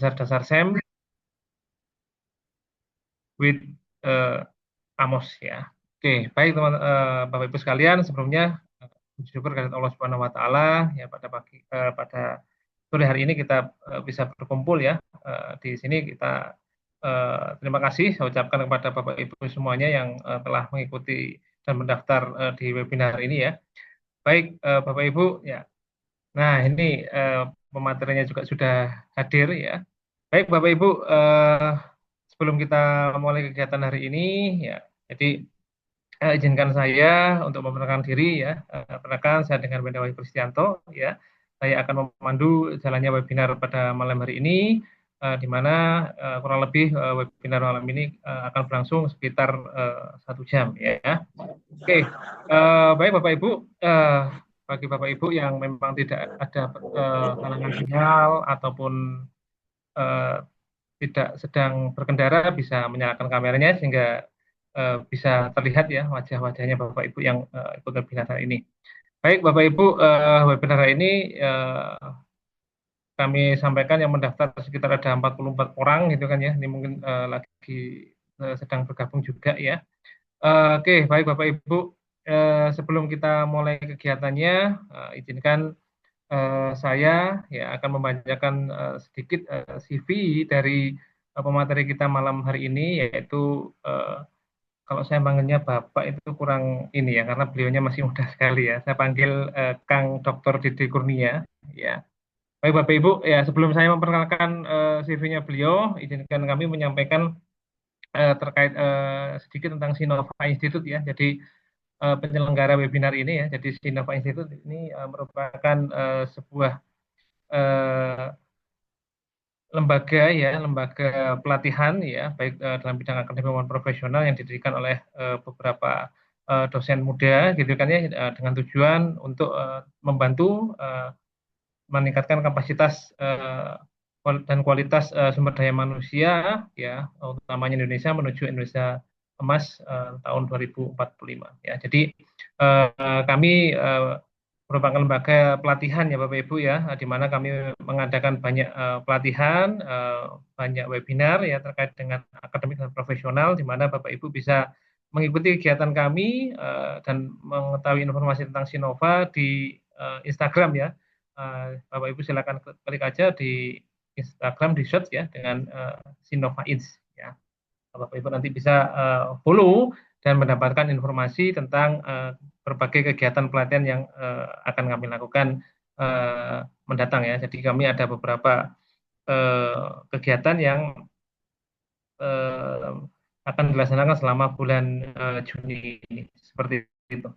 dasar-dasar SEM with uh, Amos ya. Oke, baik teman Bapak Ibu sekalian, sebelumnya puji syukur kehadirat Allah Subhanahu wa taala ya pada sore hari ini kita bisa berkumpul ya di sini kita terima kasih saya ucapkan kepada Bapak Ibu semuanya yang telah mengikuti dan mendaftar di webinar ini ya. Baik Bapak Ibu ya. Nah, ini pematerinya juga sudah hadir ya. Baik Bapak Ibu, sebelum kita mulai kegiatan hari ini ya. Jadi izinkan saya untuk memperkenalkan diri ya. Perkenalkan saya dengan Wenda Wahyu Kristianto ya. Saya akan memandu jalannya webinar pada malam hari ini, di mana kurang lebih webinar malam ini akan berlangsung sekitar 1 jam ya. Oke, baik Bapak Ibu, bagi Bapak Ibu yang memang tidak ada halangan sinyal ataupun eh, tidak sedang berkendara bisa menyalakan kameranya sehingga bisa terlihat ya wajah-wajahnya Bapak Ibu yang ikut webinar hari ini. Baik Bapak Ibu, webinar hari ini kami sampaikan yang mendaftar sekitar ada 44 orang gitu kan ya. Ini mungkin lagi sedang bergabung juga ya. Oke, baik Bapak Ibu, sebelum kita mulai kegiatannya, izinkan saya ya akan membacakan sedikit CV dari pemateri kita malam hari ini, yaitu kalau saya panggilnya Bapak itu kurang ini ya, karena beliaunya masih muda sekali ya. Saya panggil Kang Dr. Dede Kurnia ya. Baik Bapak Ibu, ya sebelum saya memperkenalkan CV-nya beliau, izinkan kami menyampaikan terkait sedikit tentang Sinova Institute ya. Jadi penyelenggara webinar ini ya. Jadi Sinova Institute ini merupakan sebuah eh, lembaga pelatihan ya, baik dalam bidang akademik maupun profesional yang didirikan oleh beberapa dosen muda gitu kan ya, dengan tujuan untuk membantu meningkatkan kapasitas dan kualitas sumber daya manusia ya, utamanya Indonesia menuju Indonesia Emas tahun 2045 ya. Jadi kami merupakan lembaga pelatihan ya Bapak Ibu ya, di mana kami mengadakan banyak pelatihan, banyak webinar ya terkait dengan akademik dan profesional, di mana Bapak Ibu bisa mengikuti kegiatan kami dan mengetahui informasi tentang Sinova di Instagram ya. Bapak Ibu silakan klik aja di Instagram di search ya dengan Sinova Ins ya. Bapak Ibu nanti bisa follow dan mendapatkan informasi tentang berbagai kegiatan pelatihan yang akan kami lakukan mendatang ya. Jadi kami ada beberapa kegiatan yang eh, akan dilaksanakan selama bulan Juni ini seperti itu.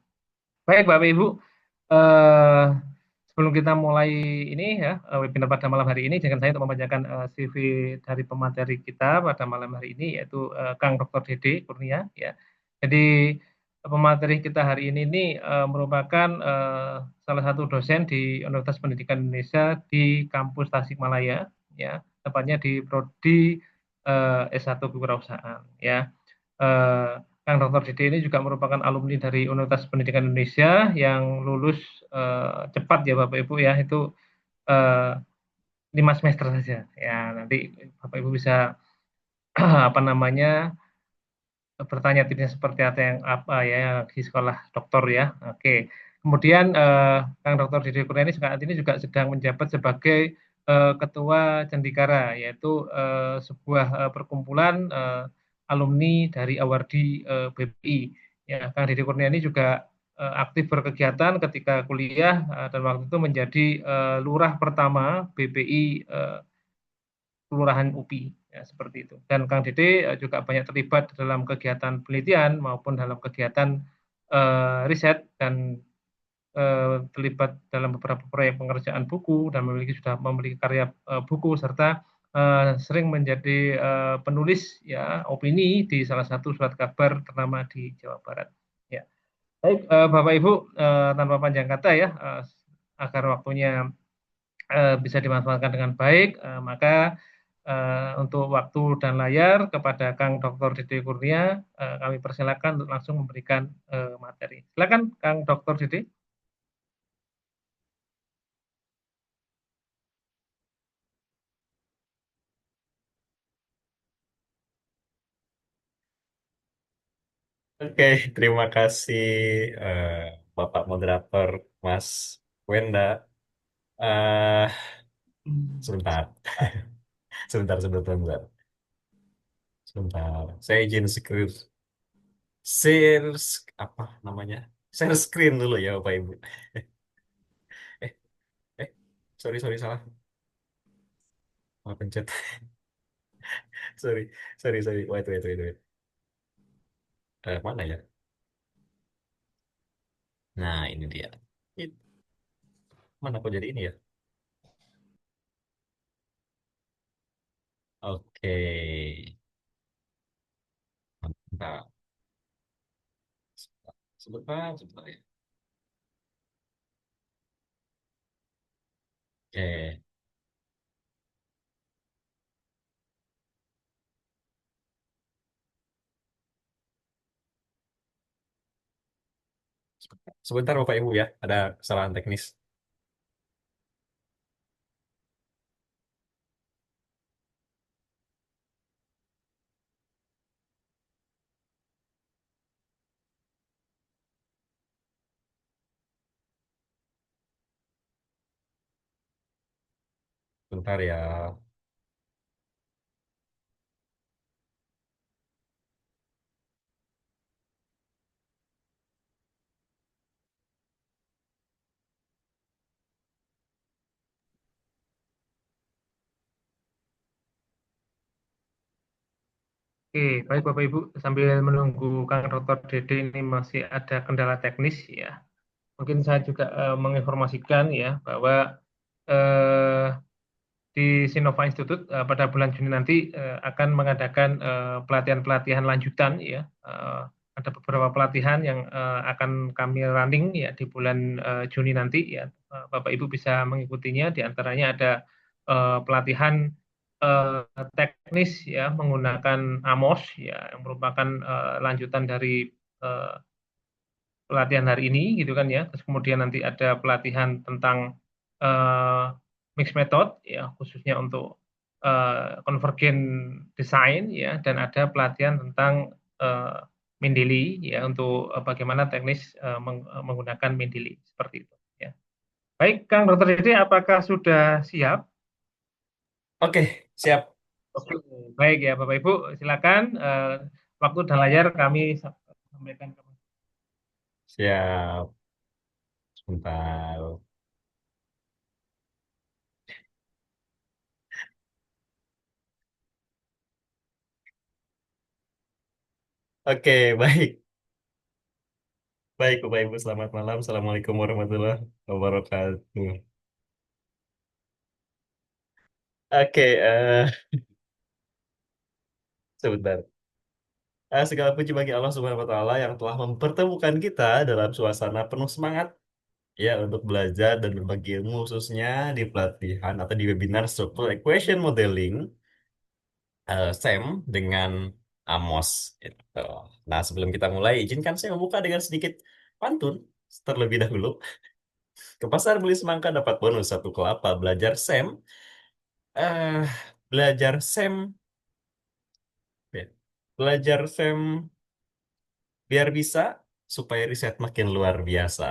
Baik Bapak Ibu, eh, sebelum kita mulai ini ya webinar pada malam hari ini, jangan saya untuk membacakan CV dari pemateri kita pada malam hari ini yaitu Kang Dr. Dede Kurnia ya. Jadi pemateri kita hari ini merupakan salah satu dosen di Universitas Pendidikan Indonesia di kampus Tasikmalaya ya, tepatnya di prodi S1 Kewirausahaan ya. Eh, Kang Dr. Dede ini juga merupakan alumni dari Universitas Pendidikan Indonesia yang lulus cepat ya Bapak Ibu ya, itu eh, 5 semester saja ya. Nanti Bapak Ibu bisa apa namanya bertanya tidak seperti apa ya di sekolah doktor ya. Oke. Kemudian Kang Dr. Dede Kurnia ini saat ini juga sedang menjabat sebagai Ketua Cendikara, yaitu sebuah perkumpulan alumni dari Awardi BPI. Ya, Kang Dede Kurnia ini juga aktif berkegiatan ketika kuliah dan waktu itu menjadi lurah pertama BPI Kelurahan UPI ya, seperti itu. Dan Kang Dede juga banyak terlibat dalam kegiatan penelitian maupun dalam kegiatan riset dan terlibat dalam beberapa proyek pengerjaan buku dan sudah memiliki karya buku serta sering menjadi penulis ya opini di salah satu surat kabar ternama di Jawa Barat. Ya, baik Bapak Ibu, tanpa panjang kata ya, agar waktunya bisa dimanfaatkan dengan baik, maka untuk waktu dan layar kepada Kang Dr. Dede Kurnia, kami persilakan untuk langsung memberikan materi. Silakan Kang Dr. Dede. Oke, terima kasih eh, Bapak Moderator Mas Wenda. eh Hmm. Sebentar, sebentar. Sebentar. Saya izin share apa namanya? Share screen dulu ya, Bapak Ibu. Eh, sorry salah. Maaf pencet. Sorry. Wait. Mana ya? Nah, ini dia. It- Mana kok jadi ini ya? Oke. Bentar. Sebentar ya. Oke. Sebentar Bapak Ibu ya, ada kesalahan teknis. Bentar ya. Oke, baik Bapak Ibu, sambil menunggu Kang Dr. Dede ini masih ada kendala teknis ya. Mungkin saya juga menginformasikan ya bahwa eh, di Sinova Institute pada bulan Juni nanti akan mengadakan pelatihan-pelatihan lanjutan ya. Ada beberapa pelatihan yang akan kami running ya di bulan Juni nanti ya. Bapak Ibu bisa mengikutinya. Di antaranya ada pelatihan teknis ya menggunakan AMOS ya yang merupakan lanjutan dari eh, pelatihan hari ini gitu kan ya. Terus kemudian nanti ada pelatihan tentang eh, mixed method ya khususnya untuk convergent design ya dan ada pelatihan tentang eh, Mendeley ya untuk bagaimana teknis menggunakan Mendeley seperti itu ya. Baik, Kang Dr. Dede, apakah sudah siap? Oke, siap. Oke, baik ya Bapak Ibu, silakan waktu dan layar kami sampaikan ke Mas. Siap. Sebentar. Oke, baik. Baik, Bapak Ibu, selamat malam. Assalamualaikum warahmatullahi wabarakatuh. Oke, sebentar. Segala puji bagi Allah Subhanahu wa Ta'ala yang telah mempertemukan kita dalam suasana penuh semangat ya untuk belajar dan berbagi ilmu khususnya di pelatihan atau di webinar Structural Equation Modeling Sam dengan Amos gitu. Nah, sebelum kita mulai, izinkan saya membuka dengan sedikit pantun terlebih dahulu. Ke pasar beli semangka dapat bonus satu kelapa. Eh, belajar Sam, ya. Belajar Sam biar bisa supaya riset makin luar biasa.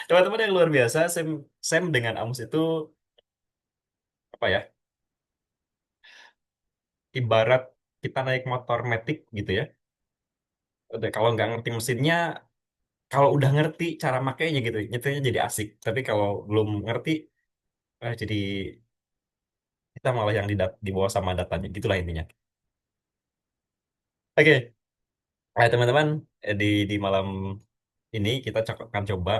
Teman-teman yang luar biasa, Sam dengan Amos itu apa ya? Ibarat kita naik motor metik gitu ya. Udah, kalau nggak ngerti mesinnya, kalau udah ngerti cara makainya gitu, nyetirnya jadi asik. Tapi kalau belum ngerti, jadi kita malah yang di bawah sama datanya. Gitulah intinya. Oke, teman-teman, di malam ini kita akan coba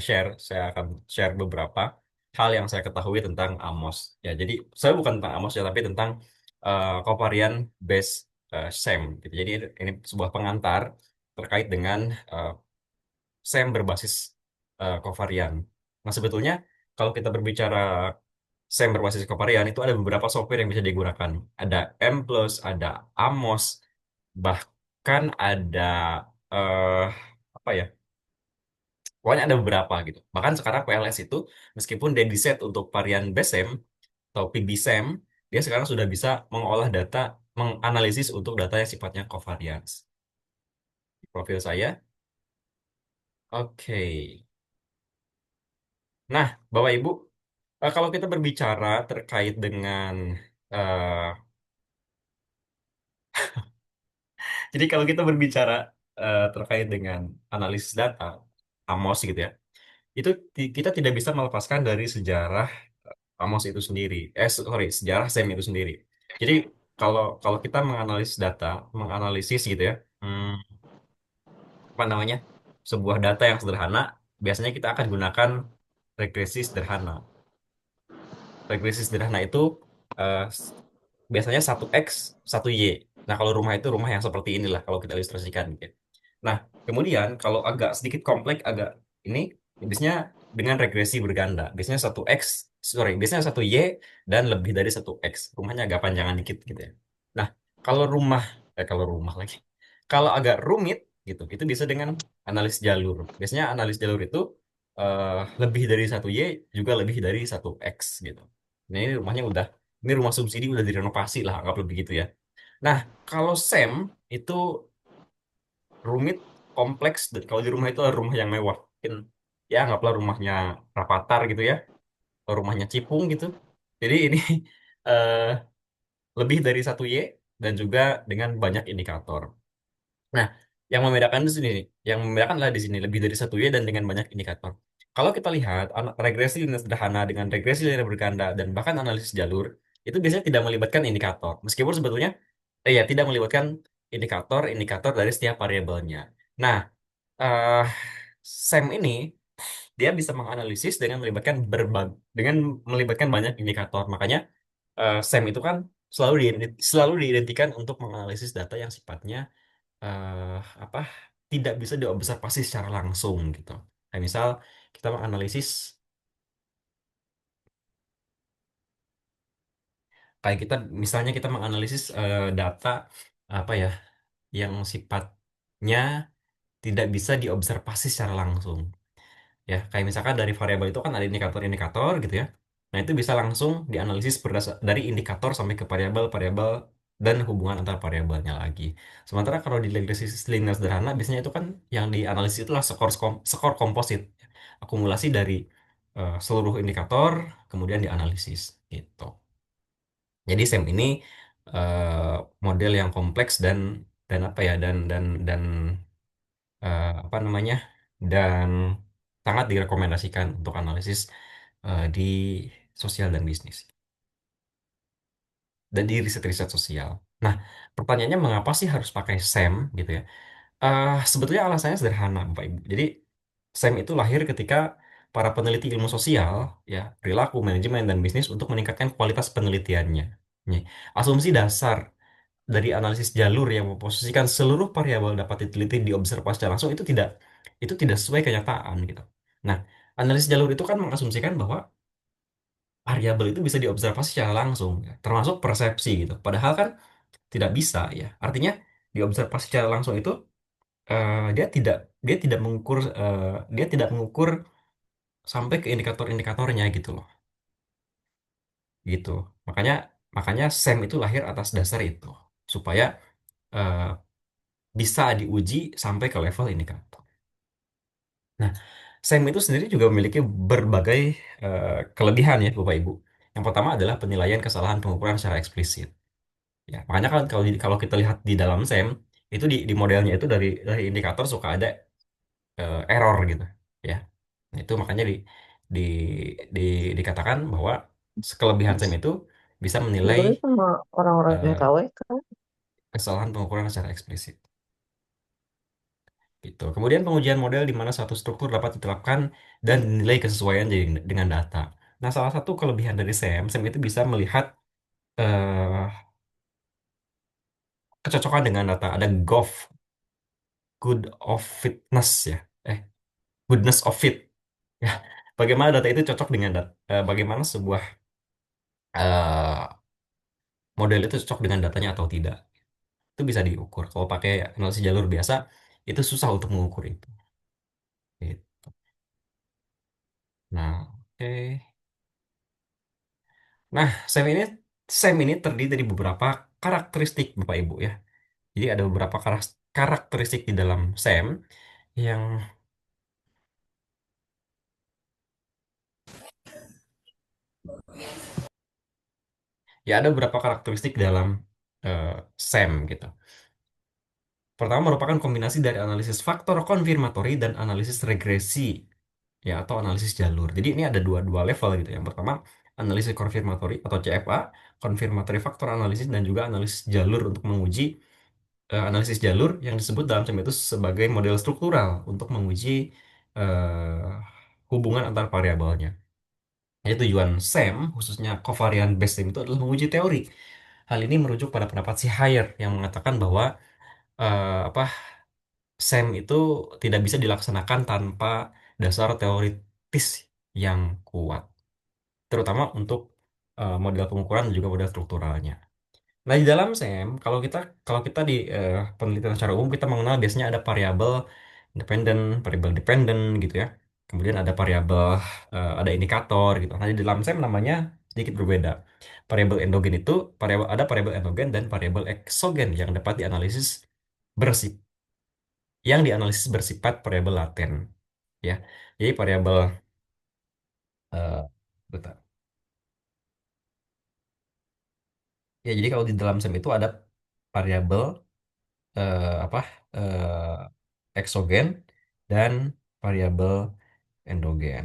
share. Saya akan share beberapa hal yang saya ketahui tentang Amos. Ya, jadi saya bukan tentang Amos ya, tapi tentang Covariant Based SEM. Gitu. Jadi ini sebuah pengantar terkait dengan uh, SEM berbasis covariant. Nah, sebetulnya kalau kita berbicara SEM berbasis covariant itu ada beberapa software yang bisa digunakan. Ada M+, ada Amos, bahkan ada eh apa ya? Pokoknya ada beberapa gitu. Bahkan sekarang PLS itu meskipun dia di set untuk varian BSEM atau PBSEM, dia sekarang sudah bisa mengolah data menganalisis untuk data yang sifatnya covariance. Profil saya. Oke. Nah, Bapak Ibu, kalau kita berbicara terkait dengan eh, jadi kalau kita berbicara terkait dengan analisis data, Amos gitu ya, itu kita tidak bisa melepaskan dari sejarah Amos itu sendiri. Sorry, sejarah SEM itu sendiri. Jadi kalau kalau kita menganalisis data, menganalisis gitu ya, apa namanya, sebuah data yang sederhana, biasanya kita akan gunakan regresi sederhana. Regresi sederhana itu eh, biasanya satu x satu y. Nah, kalau rumah itu rumah yang seperti inilah kalau kita ilustrasikan gitu. Nah, kemudian kalau agak sedikit kompleks, agak ini biasanya dengan regresi berganda. Biasanya satu x, sorry, biasanya satu y dan lebih dari satu x. Rumahnya agak panjangan dikit gitu ya. Nah, kalau rumah, kalau rumah lagi. Kalau agak rumit gitu, itu bisa dengan analis jalur. Biasanya analis jalur itu lebih dari satu y juga lebih dari satu x gitu. Nah, ini rumahnya udah, ini rumah subsidi udah direnovasi lah, anggap lebih gitu ya. Nah, kalau Sam itu rumit, kompleks, dan kalau di rumah itu adalah rumah yang mewah. Mungkin ya anggaplah rumahnya Rapatar gitu ya, atau rumahnya Cipung gitu. Jadi ini eh, lebih dari satu Y dan juga dengan banyak indikator. Nah, yang membedakan di sini, yang membedakan adalah di sini lebih dari satu Y dan dengan banyak indikator. Kalau kita lihat regresi linear sederhana dengan regresi linear berganda dan bahkan analisis jalur itu biasanya tidak melibatkan indikator. Meskipun sebetulnya ya tidak melibatkan indikator-indikator dari setiap variabelnya. Nah, eh SEM ini dia bisa menganalisis dengan melibatkan dengan melibatkan banyak indikator. Makanya SEM itu kan selalu diidentikan untuk menganalisis data yang sifatnya eh apa tidak bisa diobservasi secara langsung gitu. Kayak misal kita menganalisis kayak kita misalnya kita menganalisis data apa ya yang sifatnya tidak bisa diobservasi secara langsung. Ya, kayak misalkan dari variabel itu kan ada indikator-indikator gitu ya. Nah, itu bisa langsung dianalisis dari indikator sampai ke variabel-variabel dan hubungan antar variabelnya lagi. Sementara kalau di regresi linear sederhana, biasanya itu kan yang dianalisis itulah skor komposit. Akumulasi dari seluruh indikator, kemudian dianalisis gitu. Jadi SEM ini model yang kompleks dan apa ya apa namanya dan sangat direkomendasikan untuk analisis di sosial dan bisnis dan di riset-riset sosial. Nah, pertanyaannya mengapa sih harus pakai SEM gitu ya? Sebetulnya alasannya sederhana, Bapak Ibu. Jadi SEM itu lahir ketika para peneliti ilmu sosial, ya, perilaku, manajemen, dan bisnis untuk meningkatkan kualitas penelitiannya. Nih, asumsi dasar dari analisis jalur yang memposisikan seluruh variabel dapat diteliti diobservasi secara langsung itu tidak sesuai kenyataan gitu. Nah, analisis jalur itu kan mengasumsikan bahwa variabel itu bisa diobservasi secara langsung, ya, termasuk persepsi gitu. Padahal kan tidak bisa ya. Artinya diobservasi secara langsung itu dia tidak mengukur sampai ke indikator-indikatornya gitu loh. Gitu. Makanya makanya SEM itu lahir atas dasar itu supaya eh, bisa diuji sampai ke level indikator. Nah, SEM itu sendiri juga memiliki berbagai eh, kelebihan ya, Bapak Ibu. Yang pertama adalah penilaian kesalahan pengukuran secara eksplisit. Ya, makanya kan kalau kita lihat di dalam SEM itu di modelnya itu dari indikator suka ada error gitu, ya. Nah, itu makanya di, di dikatakan bahwa kelebihan SEM itu bisa menilai Ngobrolnya sama orang-orang yang eh, KW kan. kesalahan pengukuran secara eksplisit. Gitu. Kemudian pengujian model di mana satu struktur dapat diterapkan dan dinilai kesesuaian dengan data. Nah, salah satu kelebihan dari SEM itu bisa melihat eh, kecocokan dengan data. Ada GOF, good of fitness ya. Goodness of fit. Ya, bagaimana data itu cocok dengan bagaimana sebuah eh, model itu cocok dengan datanya atau tidak. Itu bisa diukur. Kalau pakai analisis jalur biasa, itu susah untuk mengukur itu. Gitu. Nah, oke. Nah, SEM ini terdiri dari beberapa karakteristik Bapak Ibu ya. Jadi ada beberapa karakteristik di dalam SEM yang ya ada beberapa karakteristik dalam eh, SEM gitu. Pertama merupakan kombinasi dari analisis faktor konfirmatori dan analisis regresi ya atau analisis jalur. Jadi ini ada dua dua level gitu. Yang pertama analisis konfirmatori atau CFA, confirmatory factor analysis dan juga analisis jalur untuk menguji analisis jalur yang disebut dalam SEM itu sebagai model struktural untuk menguji hubungan antar variabelnya. Jadi tujuan SEM, khususnya covariant based SEM itu adalah menguji teori. Hal ini merujuk pada pendapat si Haier yang mengatakan bahwa apa SEM itu tidak bisa dilaksanakan tanpa dasar teoritis yang kuat, terutama untuk model pengukuran dan juga model strukturalnya. Nah, di dalam SEM, kalau kita di penelitian secara umum kita mengenal biasanya ada variabel independen, variabel dependen gitu ya. Kemudian ada variabel ada indikator gitu. Nah, di dalam SEM namanya sedikit berbeda. Variabel endogen itu ada variabel endogen dan variabel eksogen yang dianalisis bersifat variabel laten ya. Jadi variabel bentar. Ya, jadi kalau di dalam SEM itu ada variabel apa eksogen dan variabel endogen.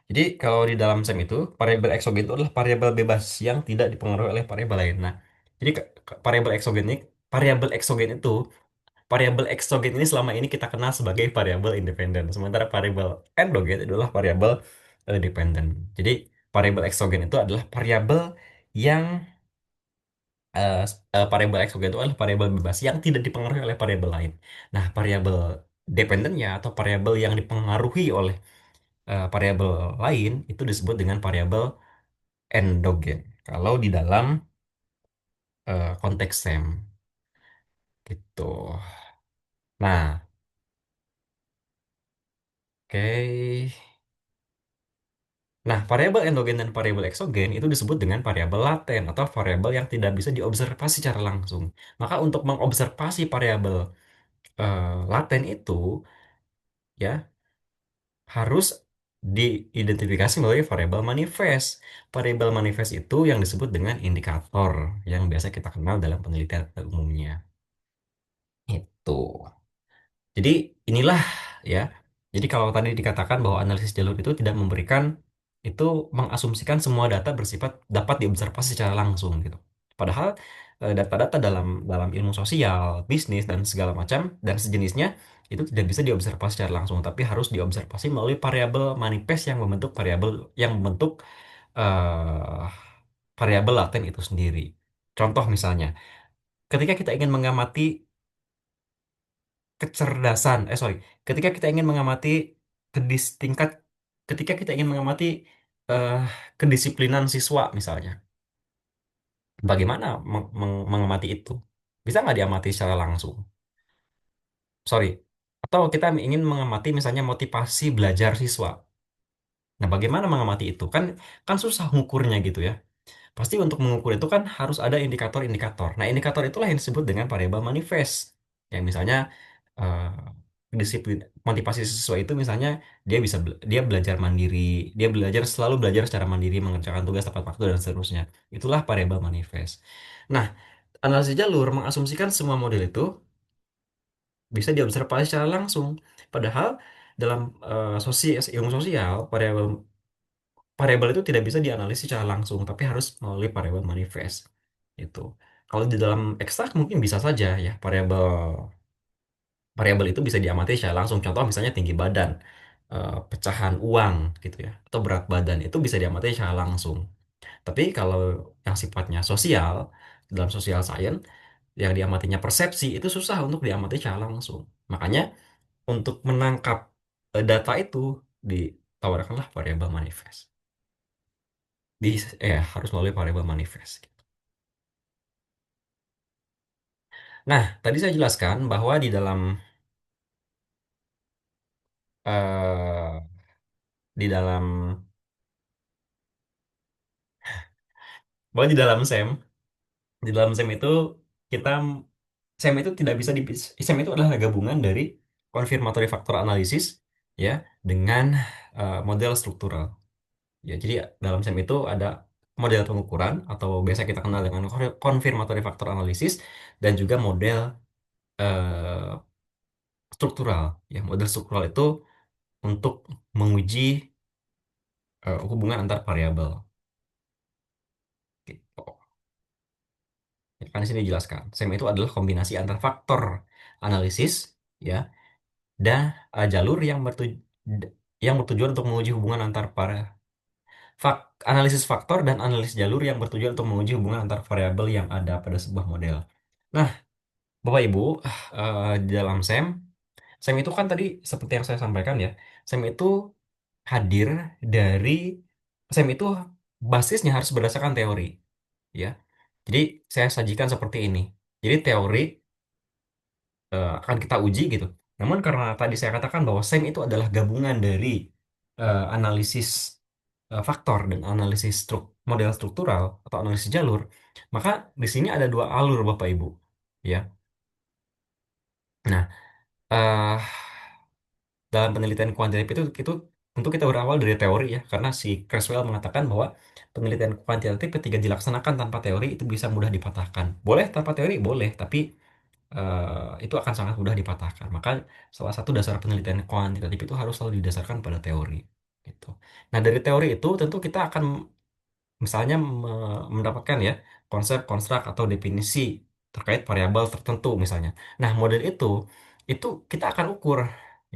Jadi kalau di dalam SEM itu variabel eksogen itu adalah variabel bebas yang tidak dipengaruhi oleh variabel lain. Nah, jadi variabel eksogen itu variabel eksogen ini selama ini kita kenal sebagai variabel independen. Sementara variabel endogen itu adalah variabel dependen. Jadi variabel eksogen itu adalah variabel yang variabel eksogen itu adalah variabel bebas yang tidak dipengaruhi oleh variabel lain. Nah, variabel dependennya atau variabel yang dipengaruhi oleh variabel lain itu disebut dengan variabel endogen. Kalau di dalam konteks SEM gitu. Nah, oke. Nah, variabel endogen dan variabel eksogen itu disebut dengan variabel laten atau variabel yang tidak bisa diobservasi secara langsung. Maka untuk mengobservasi variabel laten itu ya harus diidentifikasi melalui variabel manifest. Variabel manifest itu yang disebut dengan indikator yang biasa kita kenal dalam penelitian pada umumnya. Itu. Jadi inilah ya. Jadi kalau tadi dikatakan bahwa analisis jalur itu tidak memberikan itu mengasumsikan semua data bersifat dapat diobservasi secara langsung gitu. Padahal data-data dalam dalam ilmu sosial, bisnis dan segala macam dan sejenisnya itu tidak bisa diobservasi secara langsung, tapi harus diobservasi melalui variabel manifest yang membentuk eh, variabel laten itu sendiri. Contoh misalnya, ketika kita ingin mengamati kecerdasan, ketika kita ingin mengamati tingkat, ketika kita ingin mengamati eh, kedisiplinan siswa misalnya, bagaimana mengamati itu? Bisa nggak diamati secara langsung? Sorry. Atau kita ingin mengamati misalnya motivasi belajar siswa. Nah, bagaimana mengamati itu? Kan susah ngukurnya gitu ya. Pasti untuk mengukur itu kan harus ada indikator-indikator. Nah, indikator itulah yang disebut dengan variabel manifest. Yang misalnya eh, disiplin motivasi siswa itu misalnya dia belajar mandiri, dia selalu belajar secara mandiri, mengerjakan tugas tepat waktu dan seterusnya. Itulah variabel manifest. Nah, analisis jalur mengasumsikan semua model itu bisa diobservasi secara langsung. Padahal dalam ilmu sosial, variabel variabel itu tidak bisa dianalisis secara langsung, tapi harus melalui variabel manifest. Itu. Kalau di dalam ekstrak mungkin bisa saja ya variabel variabel itu bisa diamati secara langsung. Contoh misalnya tinggi badan, pecahan uang gitu ya, atau berat badan itu bisa diamati secara langsung. Tapi kalau yang sifatnya sosial, dalam social science, yang diamatinya persepsi itu susah untuk diamati secara langsung. Makanya untuk menangkap data itu ditawarkanlah variabel manifest. Di, harus melalui variabel manifest. Nah, tadi saya jelaskan bahwa di dalam eh di dalam bahwa di dalam SEM itu kita SEM itu tidak bisa SEM itu adalah gabungan dari confirmatory factor analysis ya dengan model struktural. Ya, jadi dalam SEM itu ada model pengukuran atau biasa kita kenal dengan confirmatory factor analysis dan juga model eh, struktural. Ya, model struktural itu untuk menguji hubungan antar variabel. Gitu. Ya, kan di sini dijelaskan. SEM itu adalah kombinasi antar faktor analisis ya dan jalur yang bertujuan untuk menguji hubungan antar para analisis faktor dan analisis jalur yang bertujuan untuk menguji hubungan antar variabel yang ada pada sebuah model. Nah, Bapak Ibu, di dalam SEM itu kan tadi seperti yang saya sampaikan ya, SEM itu hadir dari SEM itu basisnya harus berdasarkan teori, ya. Jadi saya sajikan seperti ini. Jadi teori akan kita uji gitu. Namun karena tadi saya katakan bahwa SEM itu adalah gabungan dari analisis faktor dan analisis model struktural atau analisis jalur, maka di sini ada dua alur Bapak Ibu. Ya. Nah, eh dalam penelitian kuantitatif itu tentu kita berawal dari teori ya, karena si Creswell mengatakan bahwa penelitian kuantitatif ketika dilaksanakan tanpa teori itu bisa mudah dipatahkan. Boleh tanpa teori, boleh, tapi itu akan sangat mudah dipatahkan. Maka salah satu dasar penelitian kuantitatif itu harus selalu didasarkan pada teori. Gitu. Nah, dari teori itu tentu kita akan misalnya mendapatkan ya konsep, konstruk atau definisi terkait variabel tertentu misalnya. Nah, model itu kita akan ukur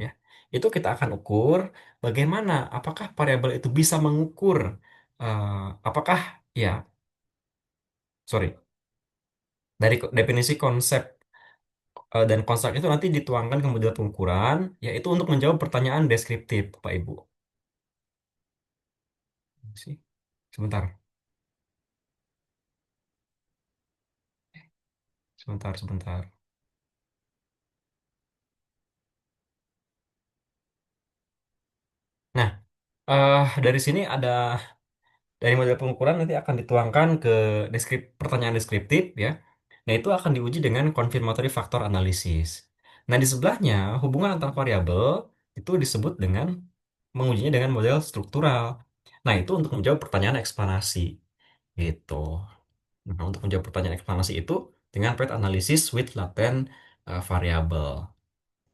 ya. Itu kita akan ukur bagaimana apakah variabel itu bisa mengukur apakah ya, sorry, dari definisi konsep dan konstruk itu nanti dituangkan ke model pengukuran yaitu untuk menjawab pertanyaan deskriptif, Pak Ibu. Sih. Sebentar, sebentar. Nah, dari sini dari model pengukuran nanti akan dituangkan ke pertanyaan deskriptif ya. Nah, itu akan diuji dengan confirmatory factor analysis. Nah, di sebelahnya hubungan antar variabel itu disebut dengan mengujinya dengan model struktural. Nah, itu untuk menjawab pertanyaan eksplanasi gitu. Nah, untuk menjawab pertanyaan eksplanasi itu dengan path analysis with latent variable.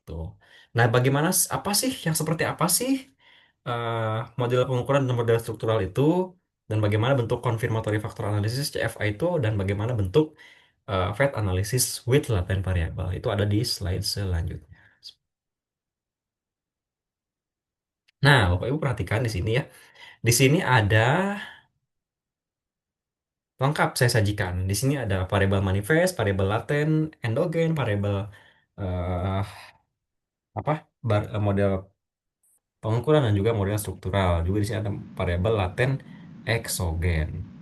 Tuh. Nah, apa sih yang seperti apa sih eh, model pengukuran dan model struktural itu, dan bagaimana bentuk confirmatory factor analysis CFA itu, dan bagaimana bentuk Fat analysis with latent variable. Itu ada di slide selanjutnya. Nah, Bapak Ibu perhatikan di sini ya. Di sini ada lengkap saya sajikan. Di sini ada variabel manifest, variabel laten, endogen, variabel eh, apa? Model pengukuran dan juga model struktural. Juga di sini ada variabel laten eksogen.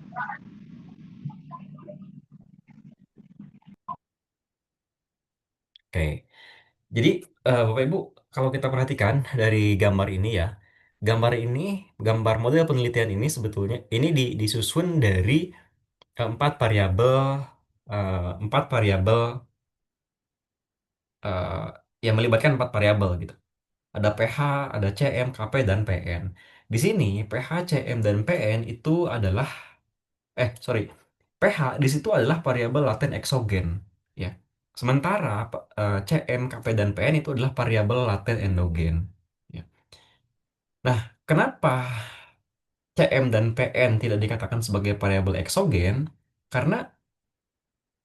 Oke. Jadi Bapak Ibu, kalau kita perhatikan dari gambar ini ya, gambar ini, gambar model penelitian ini sebetulnya ini disusun dari empat variabel, empat variabel eh, yang melibatkan empat variabel gitu. Ada pH, ada CM, KP, dan PN. Di sini pH, CM, dan PN itu adalah sorry, pH di situ adalah variabel laten eksogen, ya. Sementara CM, KP, dan PN itu adalah variabel laten endogen. Ya. Nah, kenapa CM dan PN tidak dikatakan sebagai variabel eksogen? Karena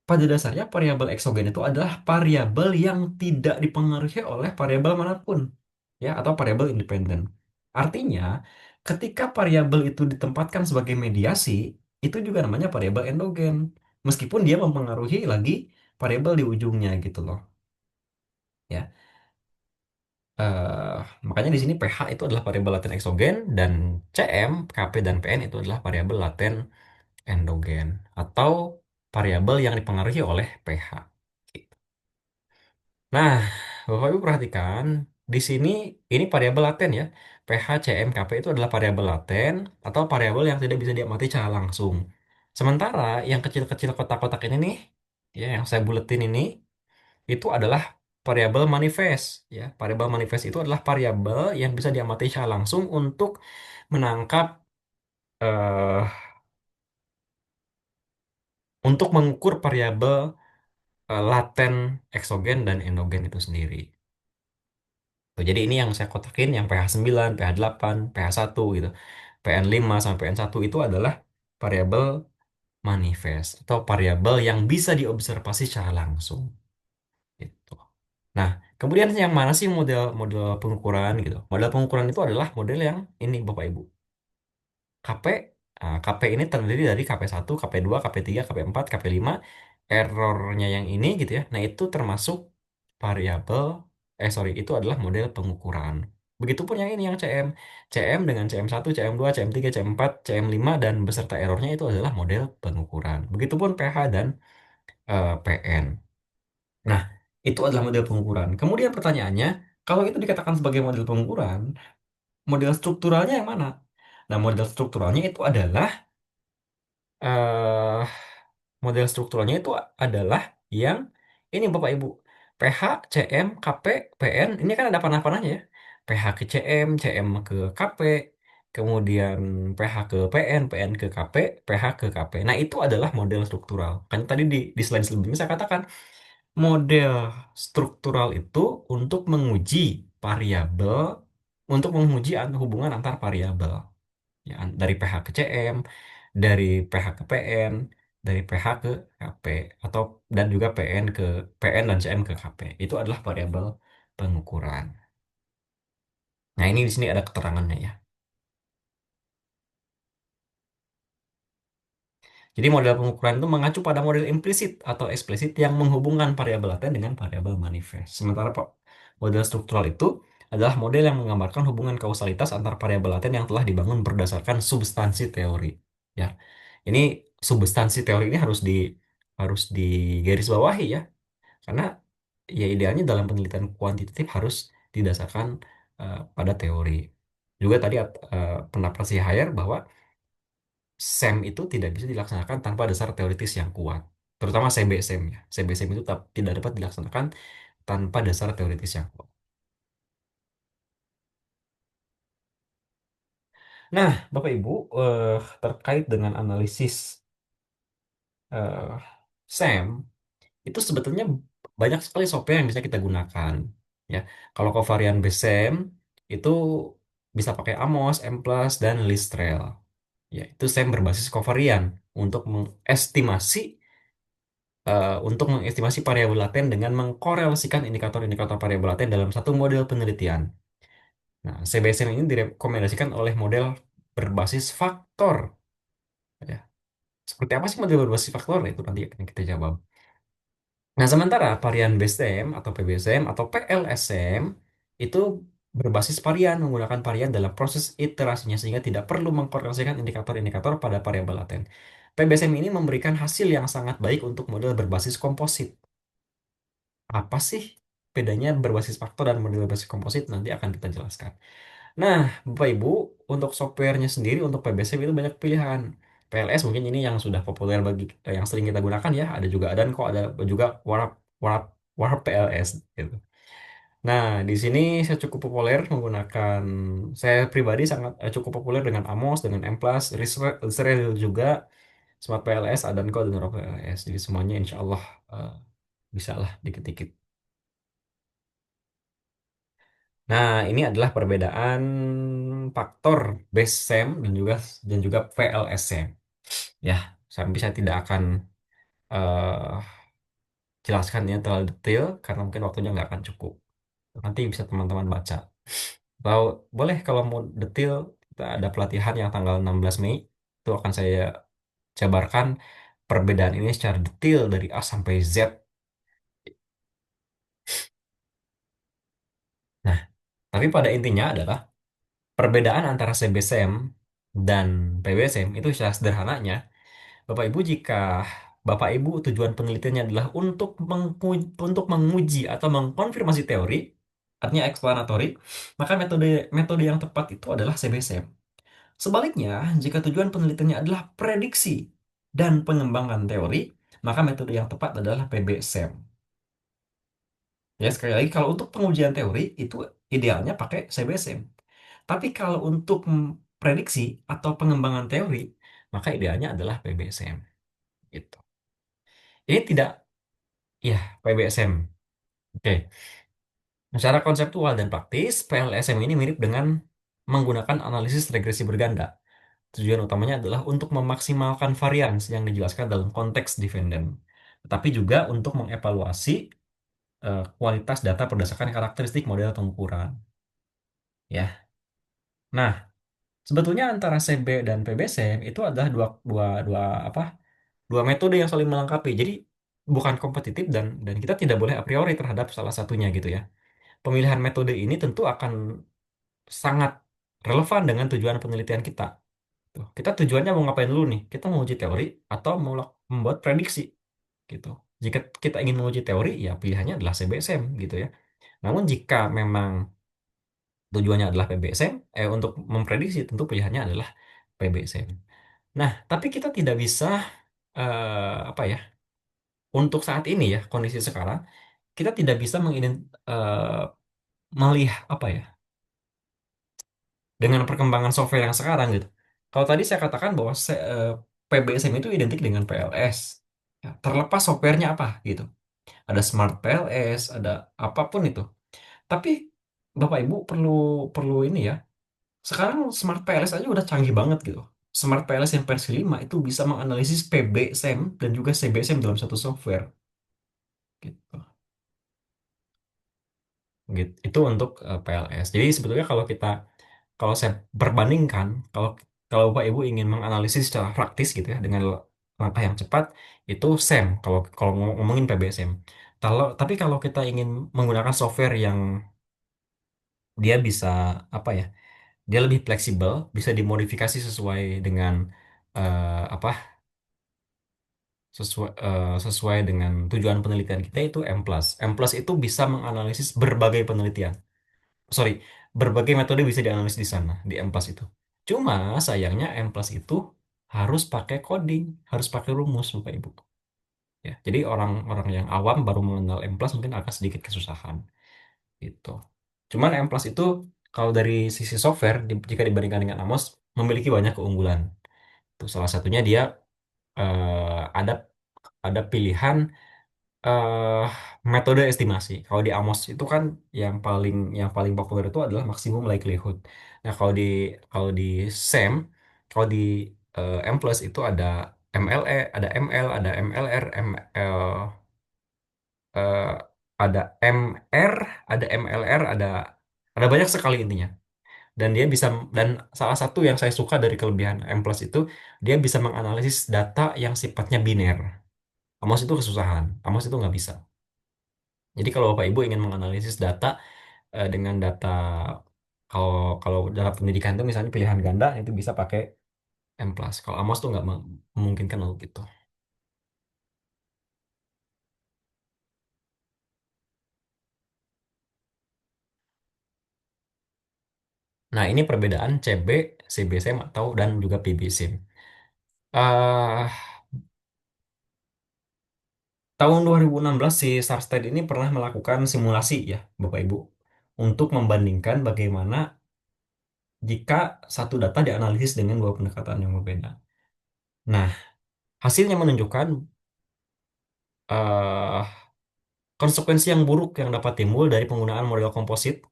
pada dasarnya variabel eksogen itu adalah variabel yang tidak dipengaruhi oleh variabel manapun, ya, atau variabel independen. Artinya, ketika variabel itu ditempatkan sebagai mediasi, itu juga namanya variabel endogen, meskipun dia mempengaruhi lagi variabel di ujungnya gitu loh, ya. Eh, Makanya di sini pH itu adalah variabel laten eksogen dan CM, KP, dan PN itu adalah variabel laten endogen atau variabel yang dipengaruhi oleh pH. Nah, Bapak Ibu perhatikan, di sini ini variabel laten ya. pH, CM, Kp itu adalah variabel laten atau variabel yang tidak bisa diamati secara langsung. Sementara yang kecil-kecil kotak-kotak ini nih, ya yang saya buletin ini, itu adalah variabel manifest. Ya, variabel manifest itu adalah variabel yang bisa diamati secara langsung untuk menangkap eh, untuk mengukur variabel laten, eksogen dan endogen itu sendiri. Tuh, jadi ini yang saya kotakin yang pH 9, pH 8, pH 1 gitu. PN 5 sampai PN 1 itu adalah variabel manifest atau variabel yang bisa diobservasi secara langsung gitu. Nah, kemudian yang mana sih model model pengukuran gitu? Model pengukuran itu adalah model yang ini Bapak Ibu. KP, KP ini terdiri dari KP1, KP2, KP3, KP4, KP5. Errornya yang ini gitu ya. Nah, itu termasuk variabel, sorry, itu adalah model pengukuran. Begitupun yang ini yang CM. CM dengan CM1, CM2, CM3, CM4, CM5, dan beserta errornya itu adalah model pengukuran. Begitupun pH dan PN. Nah, itu adalah model pengukuran. Kemudian pertanyaannya, kalau itu dikatakan sebagai model pengukuran, model strukturalnya yang mana? Nah, model strukturalnya itu adalah eh model strukturalnya itu adalah yang ini Bapak Ibu. pH, CM, Kp, PN, ini kan ada panah-panahnya ya. pH ke CM, CM ke Kp, kemudian pH ke PN, PN ke Kp, pH ke Kp. Nah, itu adalah model struktural. Kan tadi di slide sebelumnya saya katakan model struktural itu untuk menguji variabel, untuk menguji hubungan antar variabel ya, dari pH ke CM, dari pH ke PN, dari pH ke Kp, atau dan juga PN dan CM ke Kp. Itu adalah variabel pengukuran. Nah, ini di sini ada keterangannya ya. Jadi model pengukuran itu mengacu pada model implisit atau eksplisit yang menghubungkan variabel laten dengan variabel manifest. Sementara model struktural itu adalah model yang menggambarkan hubungan kausalitas antar variabel laten yang telah dibangun berdasarkan substansi teori. Ya, ini substansi teori ini harus digarisbawahi ya, karena ya idealnya dalam penelitian kuantitatif harus didasarkan pada teori. Juga tadi pendapat si Hayer bahwa SEM itu tidak bisa dilaksanakan tanpa dasar teoritis yang kuat. Terutama CBSEM ya. CBSEM itu tidak dapat dilaksanakan tanpa dasar teoritis yang kuat. Nah, Bapak Ibu, terkait dengan analisis eh, SEM, itu sebetulnya banyak sekali software yang bisa kita gunakan. Ya, kalau covariant based SEM itu bisa pakai Amos, MPlus, dan Listrel. Ya, itu SEM berbasis covariant untuk mengestimasi variabel laten dengan mengkorelasikan indikator-indikator variabel laten dalam satu model penelitian. Nah, CBSM ini direkomendasikan oleh model berbasis faktor. Ya. Seperti apa sih model berbasis faktor? Itu nanti akan kita jawab. Nah, sementara varian BSM atau PBSM atau PLSM itu berbasis varian menggunakan varian dalam proses iterasinya sehingga tidak perlu mengkorelasikan indikator-indikator pada variabel laten. PBSM ini memberikan hasil yang sangat baik untuk model berbasis komposit. Apa sih bedanya berbasis faktor dan model berbasis komposit? Nanti akan kita jelaskan. Nah, Bapak Ibu, untuk softwarenya sendiri untuk PBSM itu banyak pilihan. PLS mungkin ini yang sudah populer bagi yang sering kita gunakan ya. Ada juga dan kok ada juga Warp Warp Warp PLS gitu. Nah, di sini saya cukup populer menggunakan saya pribadi sangat cukup populer dengan Amos, dengan M+, Israel juga, Smart PLS, Adanko dan Warp PLS. Jadi semuanya insya Allah eh, bisa lah dikit-dikit. Nah, ini adalah perbedaan faktor base SEM dan juga VLS SEM. Ya, saya tidak akan eh, jelaskannya terlalu detail karena mungkin waktunya nggak akan cukup. Nanti bisa teman-teman baca. Atau boleh kalau mau detail, kita ada pelatihan yang tanggal 16 Mei. Itu akan saya jabarkan perbedaan ini secara detail dari A sampai Z. Nah, tapi pada intinya adalah perbedaan antara CBSEM dan PBSEM itu secara sederhananya, Bapak Ibu, jika Bapak Ibu tujuan penelitiannya adalah untuk menguji atau mengkonfirmasi teori, artinya explanatory, maka metode metode yang tepat itu adalah CBSM. Sebaliknya, jika tujuan penelitiannya adalah prediksi dan pengembangan teori, maka metode yang tepat adalah PBSM. Ya, sekali lagi, kalau untuk pengujian teori itu idealnya pakai CBSM. Tapi kalau untuk prediksi atau pengembangan teori, maka idealnya adalah PBSM. Gitu. Ini tidak, ya, PBSM. Oke. Secara konseptual dan praktis, PLSM ini mirip dengan menggunakan analisis regresi berganda. Tujuan utamanya adalah untuk memaksimalkan varians yang dijelaskan dalam konteks dependent, tetapi juga untuk mengevaluasi kualitas data berdasarkan karakteristik model atau ukuran. Ya, nah sebetulnya antara CB dan PBCM itu adalah dua dua dua apa? Dua metode yang saling melengkapi. Jadi bukan kompetitif dan kita tidak boleh a priori terhadap salah satunya gitu ya. Pemilihan metode ini tentu akan sangat relevan dengan tujuan penelitian kita. Tuh, kita tujuannya mau ngapain dulu nih? Kita mau uji teori atau mau membuat prediksi gitu. Jika kita ingin menguji teori, ya pilihannya adalah CBSM gitu ya. Namun jika memang tujuannya adalah PBSM, untuk memprediksi tentu pilihannya adalah PBSM. Nah, tapi kita tidak bisa apa ya? Untuk saat ini ya, kondisi sekarang, kita tidak bisa melihat apa ya? Dengan perkembangan software yang sekarang gitu. Kalau tadi saya katakan bahwa PBSM itu identik dengan PLS. Ya, terlepas softwarenya apa gitu. Ada Smart PLS, ada apapun itu. Tapi Bapak Ibu perlu perlu ini ya. Sekarang Smart PLS aja udah canggih banget gitu. Smart PLS yang versi 5 itu bisa menganalisis PBSM dan juga CBSM dalam satu software gitu. Gitu. Itu untuk PLS. Jadi sebetulnya kalau saya perbandingkan, kalau kalau Bapak Ibu ingin menganalisis secara praktis gitu ya dengan langkah yang cepat, itu SEM kalau kalau ngomongin PBSM. Tapi kalau kita ingin menggunakan software yang dia bisa apa ya, dia lebih fleksibel, bisa dimodifikasi sesuai dengan apa, sesuai dengan tujuan penelitian kita, itu M+. M+ itu bisa menganalisis berbagai penelitian. Sorry, berbagai metode bisa dianalisis di sana, di M+ itu. Cuma sayangnya M+ itu harus pakai coding, harus pakai rumus, Bapak Ibu. Ya, jadi orang-orang yang awam baru mengenal M+ mungkin agak sedikit kesusahan gitu. Cuman M+ itu kalau dari sisi software, jika dibandingkan dengan Amos, memiliki banyak keunggulan. Itu salah satunya dia ada pilihan eh metode estimasi. Kalau di Amos itu kan yang paling populer itu adalah maksimum likelihood. Nah, kalau di SEM, kalau di M plus itu ada MLE, ada ML, ada MLR, eh, ada MR, ada MLR, ada banyak sekali intinya. Dan dia bisa dan salah satu yang saya suka dari kelebihan M plus itu, dia bisa menganalisis data yang sifatnya biner. Amos itu kesusahan. Amos itu nggak bisa. Jadi kalau Bapak Ibu ingin menganalisis data dengan data, kalau kalau dalam pendidikan itu misalnya pilihan ganda itu bisa pakai M+. Kalau Amos tuh nggak memungkinkan untuk itu. Nah, ini perbedaan CB, CBSM atau dan juga PBSM. eh Tahun 2016 si Sarstedt ini pernah melakukan simulasi ya, Bapak Ibu, untuk membandingkan bagaimana jika satu data dianalisis dengan dua pendekatan yang berbeda. Nah, hasilnya menunjukkan eh konsekuensi yang buruk yang dapat timbul dari penggunaan model komposit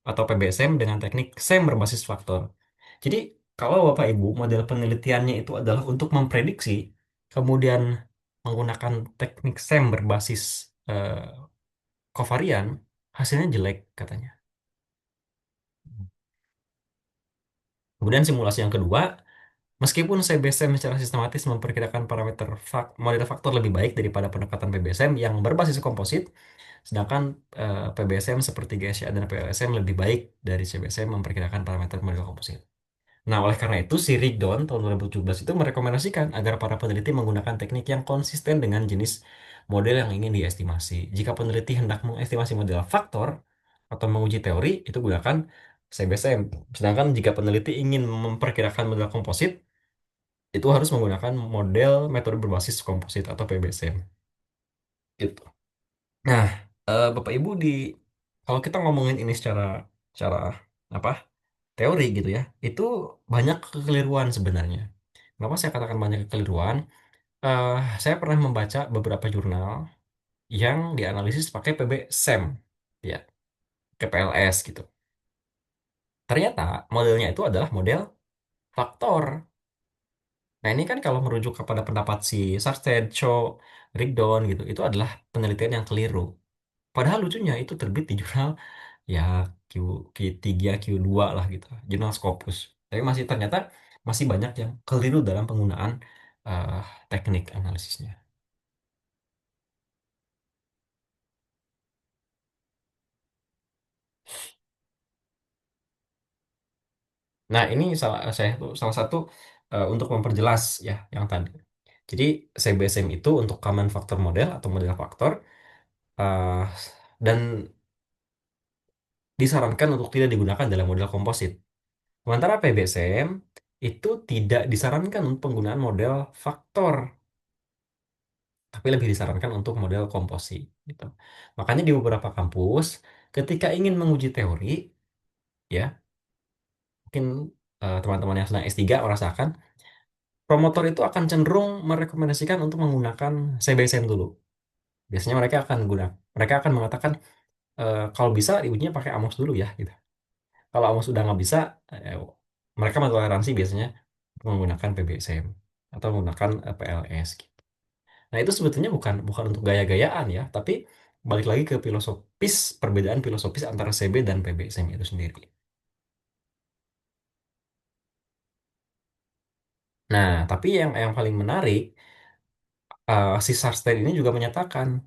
atau PBSM dengan teknik SEM berbasis faktor. Jadi, kalau Bapak Ibu model penelitiannya itu adalah untuk memprediksi, kemudian menggunakan teknik SEM berbasis kovarian, hasilnya jelek katanya. Kemudian simulasi yang kedua, meskipun CBSM secara sistematis memperkirakan parameter model faktor lebih baik daripada pendekatan PBSM yang berbasis komposit, sedangkan PBSM seperti GSA dan PLSM lebih baik dari CBSM memperkirakan parameter model komposit. Nah, oleh karena itu, si Rigdon tahun 2017 itu merekomendasikan agar para peneliti menggunakan teknik yang konsisten dengan jenis model yang ingin diestimasi. Jika peneliti hendak mengestimasi model faktor, atau menguji teori itu gunakan CBSM. Sedangkan jika peneliti ingin memperkirakan model komposit, itu harus menggunakan model metode berbasis komposit atau PBSM. Gitu. Nah, Bapak Ibu kalau kita ngomongin ini secara apa teori gitu ya, itu banyak kekeliruan sebenarnya. Kenapa saya katakan banyak kekeliruan? Eh, saya pernah membaca beberapa jurnal yang dianalisis pakai PBSEM, ya, ke PLS gitu. Ternyata modelnya itu adalah model faktor. Nah, ini kan kalau merujuk kepada pendapat si Sarsted, Cho, Rigdon gitu, itu adalah penelitian yang keliru. Padahal lucunya itu terbit di jurnal ya Q, Q3, Q2 lah gitu, jurnal Scopus. Tapi masih ternyata masih banyak yang keliru dalam penggunaan eh, teknik analisisnya. Nah, ini salah satu untuk memperjelas ya yang tadi. Jadi CBSM itu untuk common factor model atau model faktor eh, dan disarankan untuk tidak digunakan dalam model komposit. Sementara PBSM itu tidak disarankan untuk penggunaan model faktor, tapi lebih disarankan untuk model komposit gitu. Makanya di beberapa kampus ketika ingin menguji teori ya, mungkin teman-teman yang sedang S3 merasakan promotor itu akan cenderung merekomendasikan untuk menggunakan CBSM dulu. Biasanya mereka akan mengatakan kalau bisa diujinya pakai AMOS dulu ya gitu. Kalau AMOS sudah nggak bisa, eh, mereka mentoleransi biasanya menggunakan PBSM atau menggunakan PLS gitu. Nah, itu sebetulnya bukan bukan untuk gaya-gayaan ya, tapi balik lagi ke perbedaan filosofis antara CB dan PBSM itu sendiri. Nah, tapi yang paling menarik, si Sarstedt ini juga menyatakan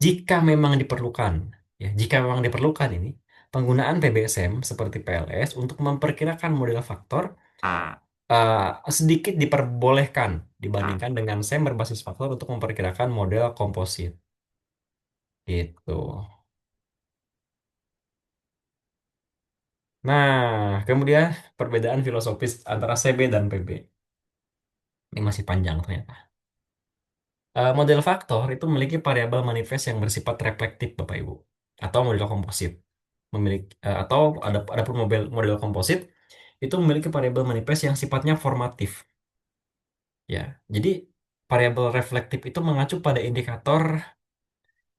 jika memang diperlukan, ya, jika memang diperlukan ini penggunaan PBSM seperti PLS untuk memperkirakan model faktor sedikit diperbolehkan dibandingkan dengan SEM berbasis faktor untuk memperkirakan model komposit. Gitu. Nah, kemudian perbedaan filosofis antara CB dan PB. Ini masih panjang ternyata. Model faktor itu memiliki variabel manifest yang bersifat reflektif, Bapak Ibu, atau model komposit. Atau adapun model komposit itu memiliki variabel manifest yang sifatnya formatif. Ya, jadi variabel reflektif itu mengacu pada indikator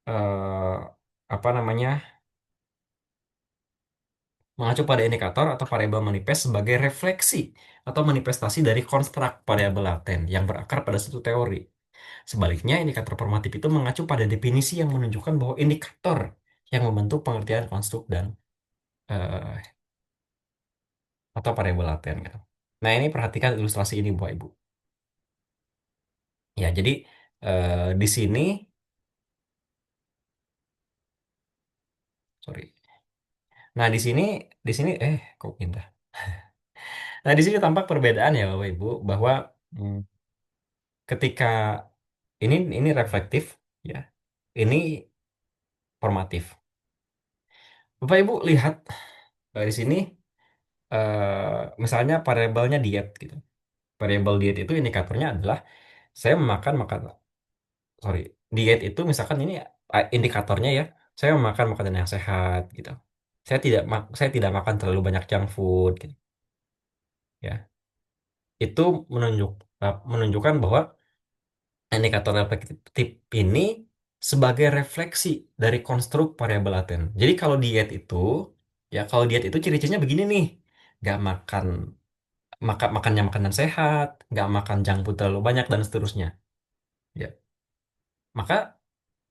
eh, apa namanya? Mengacu pada indikator atau variabel manifest sebagai refleksi atau manifestasi dari konstruk variabel laten yang berakar pada suatu teori. Sebaliknya, indikator formatif itu mengacu pada definisi yang menunjukkan bahwa indikator yang membentuk pengertian konstruk dan eh, atau variabel laten gitu. Nah, ini perhatikan ilustrasi ini, Bapak Ibu. Ya, jadi di sini, sorry. Nah, di sini, kok pindah? Nah, di sini tampak perbedaan ya, Bapak Ibu, bahwa hmm, ketika ini reflektif, ya, ini formatif. Bapak Ibu lihat di sini, misalnya variabelnya diet gitu. Variabel diet itu indikatornya adalah saya memakan makan, sorry, diet itu misalkan ini indikatornya ya, saya memakan makanan yang sehat gitu. Saya tidak makan terlalu banyak junk food gitu, ya. Itu menunjukkan bahwa indikator reflektif ini sebagai refleksi dari konstruk variabel laten. Jadi kalau diet itu ciri-cirinya begini nih, nggak makannya makanan sehat, nggak makan junk food terlalu banyak dan seterusnya. Ya, maka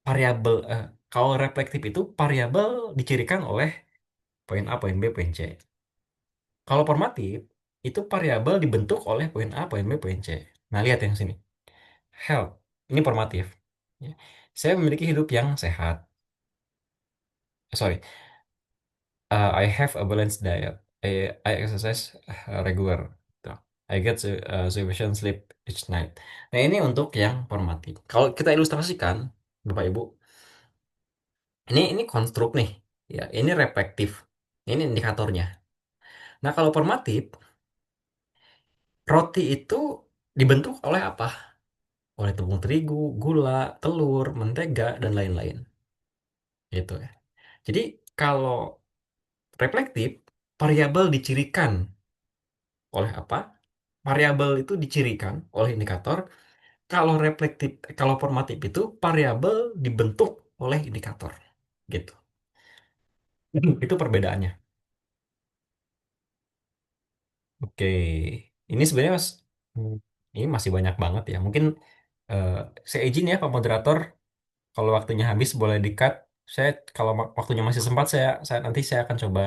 variabel kalau reflektif itu variabel dicirikan oleh poin A, poin B, poin C. Kalau formatif itu variabel dibentuk oleh poin A, poin B, poin C. Nah, lihat yang sini. Health, ini formatif. Ya. Saya memiliki hidup yang sehat. Sorry, I have a balanced diet. I exercise regular. Tuh. I get sufficient sleep each night. Nah, ini untuk yang formatif. Kalau kita ilustrasikan, Bapak Ibu, ini konstruk nih. Ya, ini reflektif. Ini indikatornya. Nah, kalau formatif, roti itu dibentuk oleh apa? Oleh tepung terigu, gula, telur, mentega, dan lain-lain. Gitu ya. Jadi, kalau reflektif, variabel dicirikan oleh apa? Variabel itu dicirikan oleh indikator. Kalau reflektif, kalau formatif itu variabel dibentuk oleh indikator. Gitu. Itu perbedaannya. Oke, ini sebenarnya hmm, ini masih banyak banget ya. Mungkin eh, saya izin ya Pak Moderator, kalau waktunya habis boleh di-cut. Saya kalau waktunya masih sempat saya nanti saya akan coba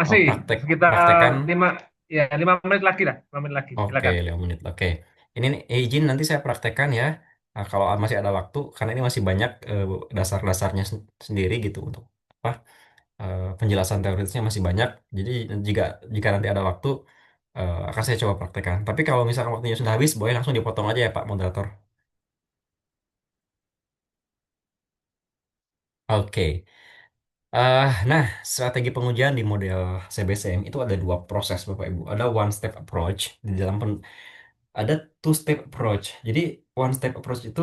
Masih praktekkan. sekitar 5 menit lagi lah, 5 menit lagi. Oke, Silakan. 5 menit. Oke, ini nih, izin nanti saya praktekkan ya. Nah, kalau masih ada waktu, karena ini masih banyak dasar-dasarnya sendiri gitu untuk apa penjelasan teoritisnya masih banyak. Jadi jika jika nanti ada waktu akan saya coba praktekkan. Tapi kalau misalkan waktunya sudah habis, boleh langsung dipotong aja ya Pak Moderator. Oke. Nah, strategi pengujian di model CBCM itu ada dua proses Bapak Ibu. Ada one step approach di dalam ada two step approach. Jadi one step approach itu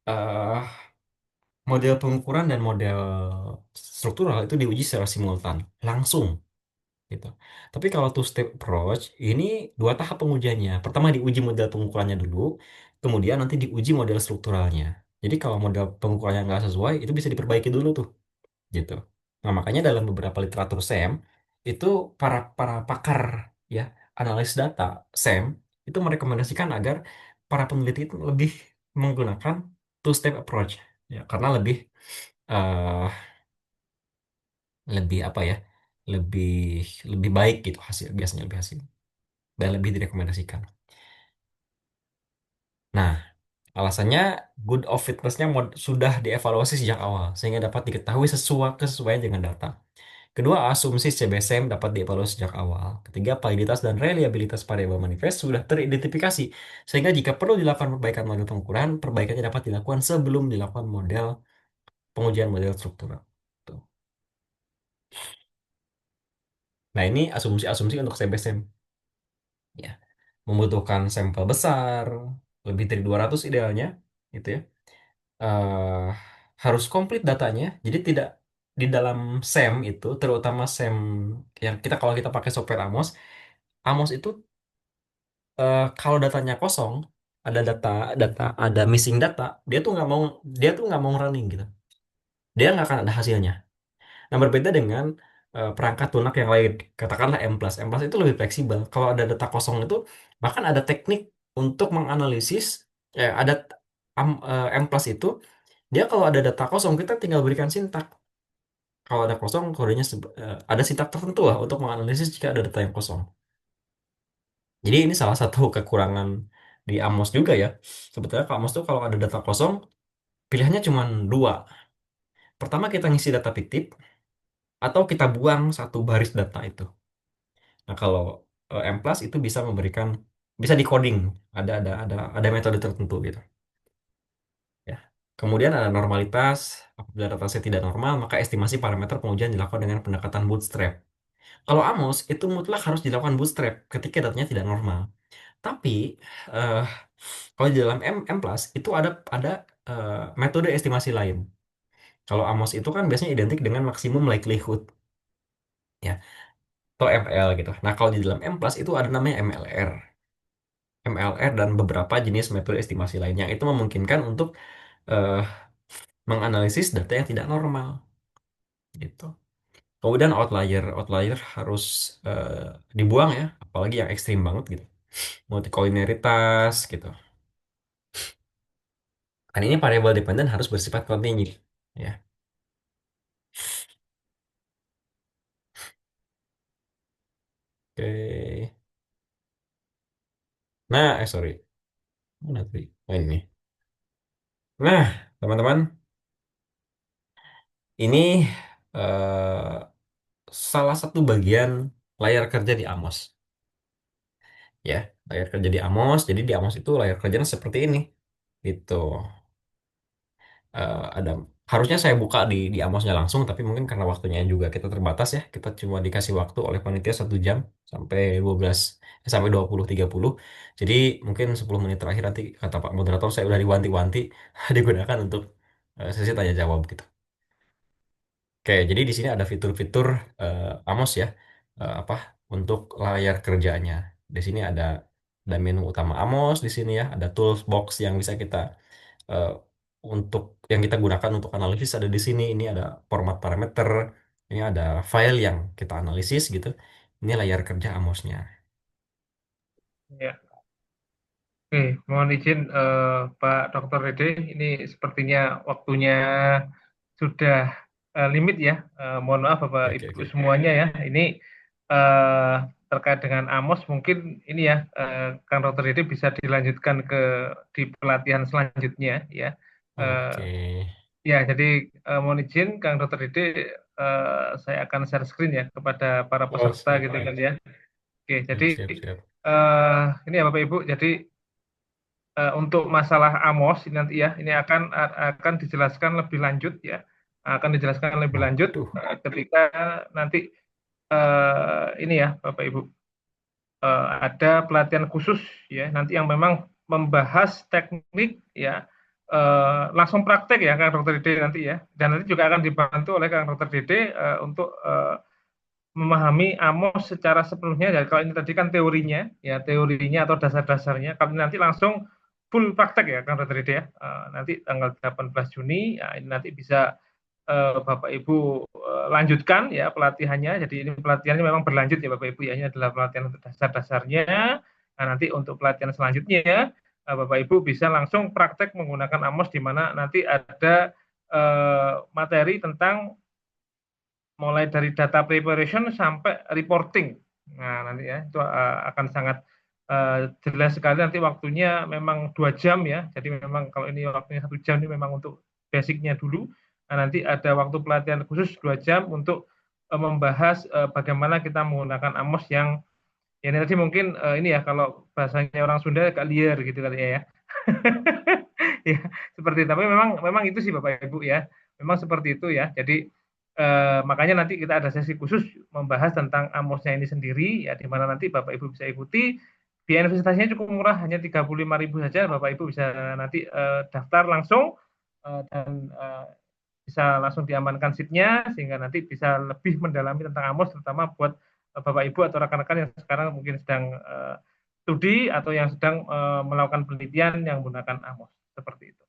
eh, model pengukuran dan model struktural itu diuji secara simultan, langsung gitu. Tapi kalau two step approach ini dua tahap pengujiannya. Pertama diuji model pengukurannya dulu, kemudian nanti diuji model strukturalnya. Jadi kalau model pengukurannya nggak sesuai, itu bisa diperbaiki dulu tuh, gitu. Nah makanya dalam beberapa literatur SEM itu para para pakar ya analis data SEM itu merekomendasikan agar para peneliti itu lebih menggunakan two step approach ya karena eh, lebih apa ya lebih lebih baik gitu hasil biasanya lebih hasil dan lebih direkomendasikan. Nah, alasannya good of fitnessnya sudah dievaluasi sejak awal sehingga dapat diketahui kesesuaian dengan data. Kedua, asumsi CBSM dapat dievaluasi sejak awal. Ketiga, validitas dan reliabilitas variabel manifest sudah teridentifikasi sehingga jika perlu dilakukan perbaikan model pengukuran, perbaikannya dapat dilakukan sebelum dilakukan pengujian model struktural. Tuh. Nah, ini asumsi-asumsi untuk CBSM. Ya, membutuhkan sampel besar, lebih dari 200 idealnya, gitu ya. eh Harus komplit datanya. Jadi tidak di dalam SEM itu, terutama SEM yang kalau kita pakai software Amos, Amos itu kalau datanya kosong, ada ada missing data, dia tuh nggak mau running gitu. Dia nggak akan ada hasilnya. Nah, berbeda dengan perangkat lunak yang lain, katakanlah M+. M+ itu lebih fleksibel. Kalau ada data kosong itu, bahkan ada teknik untuk menganalisis, ada M+ itu, dia kalau ada data kosong, kita tinggal berikan sintak. Kalau ada kosong, ada sintak tertentu lah untuk menganalisis jika ada data yang kosong. Jadi ini salah satu kekurangan di Amos juga ya. Sebetulnya kalau Amos tuh kalau ada data kosong, pilihannya cuma dua. Pertama kita ngisi data fiktif, atau kita buang satu baris data itu. Nah, kalau M+ itu bisa di coding, ada metode tertentu gitu ya. Kemudian ada normalitas, apabila dataset tidak normal, maka estimasi parameter pengujian dilakukan dengan pendekatan bootstrap. Kalau Amos itu mutlak harus dilakukan bootstrap ketika datanya tidak normal. Tapi eh, kalau di dalam M+ itu ada eh, metode estimasi lain. Kalau Amos itu kan biasanya identik dengan maksimum likelihood ya, atau ML gitu. Nah, kalau di dalam M+ itu ada namanya MLR. MLR dan beberapa jenis metode estimasi lainnya itu memungkinkan untuk eh, menganalisis data yang tidak normal gitu. Kemudian outlier harus eh, dibuang ya, apalagi yang ekstrim banget gitu. Multikoliniaritas gitu. Kan ini variable dependent harus bersifat kontinue ya. Oke. Nah, sorry. Mana tadi? Oh, ini. Nah, teman-teman, ini eh, salah satu bagian layar kerja di Amos. Ya, layar kerja di Amos. Jadi di Amos itu layar kerjanya seperti ini. Gitu. Ada harusnya saya buka di Amosnya langsung, tapi mungkin karena waktunya juga kita terbatas ya, kita cuma dikasih waktu oleh panitia 1 jam sampai 12 sampai 20.30. Jadi mungkin 10 menit terakhir nanti kata Pak Moderator saya udah diwanti-wanti digunakan untuk sesi tanya jawab gitu. Oke, jadi di sini ada fitur-fitur Amos ya, apa untuk layar kerjanya. Di sini ada menu utama Amos di sini ya, ada tools box yang bisa kita eh, untuk yang kita gunakan untuk analisis ada di sini. Ini ada format parameter, ini ada file yang kita analisis gitu. Ini layar kerja Amosnya. Ya. Oke, mohon izin Pak Dr. Dede, ini sepertinya waktunya sudah limit ya. Mohon maaf Bapak Oke, oke, Ibu oke. semuanya ya. Ini eh, terkait dengan Amos mungkin ini ya Kang Dr. Dede bisa dilanjutkan di pelatihan selanjutnya ya. Eh, Oke. ya, jadi mohon izin Kang Dr. Dede, saya akan share screen ya kepada para Oh, peserta siap, gitu siap. kan ya. Oke, jadi Siap, siap, siap. ini ya Bapak Ibu, jadi untuk masalah Amos ini nanti ya, ini akan dijelaskan lebih lanjut ya, akan dijelaskan lebih lanjut Waduh. ketika nanti ini ya Bapak Ibu, ada pelatihan khusus ya, nanti yang memang membahas teknik ya, langsung praktek ya Kang Dokter Dede nanti ya, dan nanti juga akan dibantu oleh Kang Dokter Dede untuk memahami Amos secara sepenuhnya. Jadi kalau ini tadi kan teorinya, ya teorinya atau dasar-dasarnya. Kalau nanti langsung full praktek ya, Kang Dr. Dede ya. Nanti tanggal 18 Juni, ya, ini nanti bisa Bapak Ibu lanjutkan ya pelatihannya. Jadi ini pelatihannya memang berlanjut ya Bapak Ibu ya. Ini adalah pelatihan untuk dasar-dasarnya. Nah, nanti untuk pelatihan selanjutnya Bapak Ibu bisa langsung praktek menggunakan Amos di mana nanti ada materi tentang mulai dari data preparation sampai reporting. Nah, nanti ya itu akan sangat jelas sekali nanti waktunya memang 2 jam ya. Jadi memang kalau ini waktunya 1 jam ini memang untuk basicnya dulu. Nah, nanti ada waktu pelatihan khusus 2 jam untuk membahas bagaimana kita menggunakan Amos yang ya ini tadi mungkin ini ya kalau bahasanya orang Sunda agak liar gitu kali ya. Ya, seperti itu. Tapi memang memang itu sih Bapak Ibu ya. Memang seperti itu ya. Jadi makanya nanti kita ada sesi khusus membahas tentang AMOS-nya ini sendiri ya di mana nanti Bapak Ibu bisa ikuti. Biaya investasinya cukup murah hanya 35.000 saja. Bapak Ibu bisa nanti daftar langsung dan bisa langsung diamankan seatnya sehingga nanti bisa lebih mendalami tentang AMOS terutama buat Bapak Ibu atau rekan-rekan yang sekarang mungkin sedang studi atau yang sedang melakukan penelitian yang menggunakan AMOS seperti itu.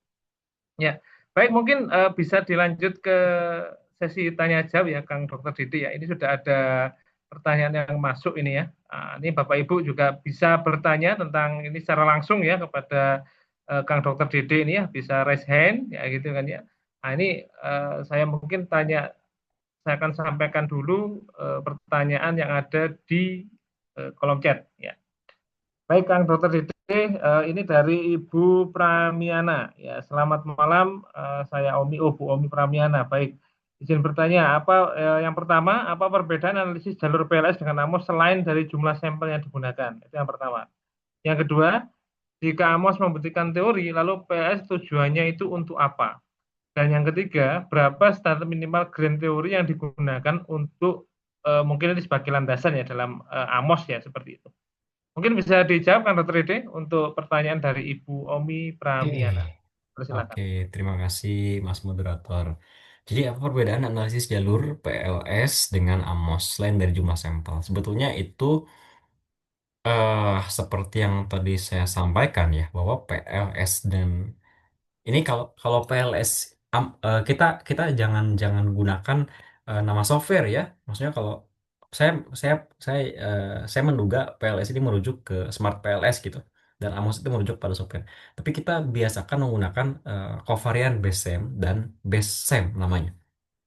Ya, baik mungkin bisa dilanjut ke sesi tanya jawab ya Kang Dokter Didi ya. Ini sudah ada pertanyaan yang masuk ini ya. Ini Bapak Ibu juga bisa bertanya tentang ini secara langsung ya kepada Kang Dokter Didi ini ya, bisa raise hand ya gitu kan ya. Nah, ini saya mungkin saya akan sampaikan dulu pertanyaan yang ada di kolom chat ya. Baik, Kang Dokter Dede, ini dari Ibu Pramiana. Ya, selamat malam. Saya Omi, Bu Omi Pramiana. Baik, izin bertanya, yang pertama, apa perbedaan analisis jalur PLS dengan AMOS selain dari jumlah sampel yang digunakan? Itu yang pertama. Yang kedua, jika AMOS membuktikan teori, lalu PLS tujuannya itu untuk apa? Dan yang ketiga, berapa standar minimal grand teori yang digunakan untuk mungkin ini sebagai landasan ya dalam AMOS ya seperti itu. Mungkin bisa dijawab kan Dr. Ede untuk pertanyaan dari Ibu Omi Oke. Pramiana. Persilakan. Oke, terima kasih Mas Moderator. Jadi apa perbedaan analisis jalur PLS dengan AMOS selain dari jumlah sampel? Sebetulnya itu seperti yang tadi saya sampaikan ya, bahwa PLS dan ini kalau PLS kita kita jangan jangan gunakan nama software ya. Maksudnya kalau saya saya saya saya menduga PLS ini merujuk ke Smart PLS gitu dan Amos itu merujuk pada software. Tapi kita biasakan menggunakan covariant base SEM dan base SEM namanya.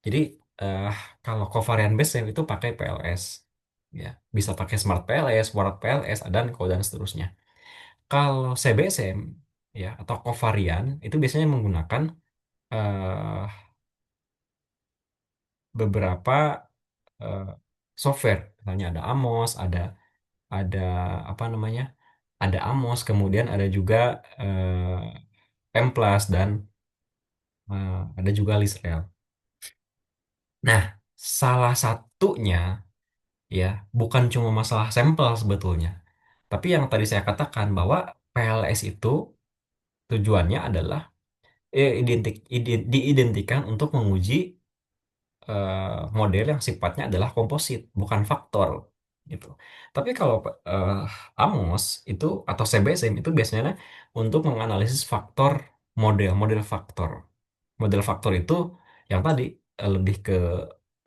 Jadi eh, kalau covariant base SEM itu pakai PLS ya, bisa pakai Smart PLS, Word PLS dan seterusnya. Kalau CBSM ya atau covariant itu biasanya menggunakan eh, beberapa eh, software. Misalnya ada Amos, ada apa namanya? Ada Amos, kemudian ada juga Templas ada juga Lisrel. Nah, salah satunya ya bukan cuma masalah sampel sebetulnya, tapi yang tadi saya katakan bahwa PLS itu tujuannya adalah diidentikan untuk menguji model yang sifatnya adalah komposit, bukan faktor gitu. Tapi kalau eh, AMOS itu atau CBSM itu biasanya untuk menganalisis faktor model faktor. Model faktor itu yang tadi lebih ke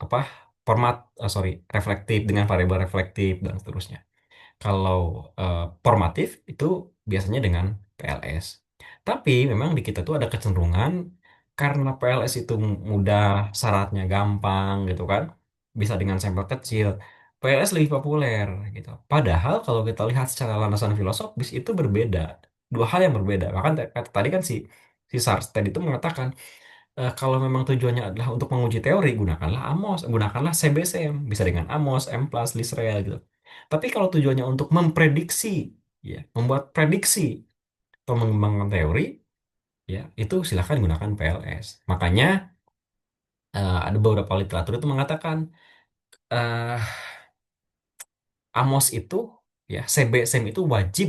apa format, sorry, reflektif dengan variabel reflektif dan seterusnya. Kalau formatif itu biasanya dengan PLS. Tapi memang di kita tuh ada kecenderungan karena PLS itu mudah, syaratnya gampang gitu kan, bisa dengan sampel kecil. PLS lebih populer gitu. Padahal kalau kita lihat secara landasan filosofis itu berbeda, dua hal yang berbeda. Bahkan tadi kan si Sarsted itu mengatakan kalau memang tujuannya adalah untuk menguji teori, gunakanlah AMOS, gunakanlah CBSM, bisa dengan AMOS, M+, Lisrael gitu. Tapi kalau tujuannya untuk memprediksi, ya, membuat prediksi atau mengembangkan teori, ya, itu silakan gunakan PLS. Makanya ada beberapa literatur itu mengatakan eh AMOS itu, ya, CBSM itu wajib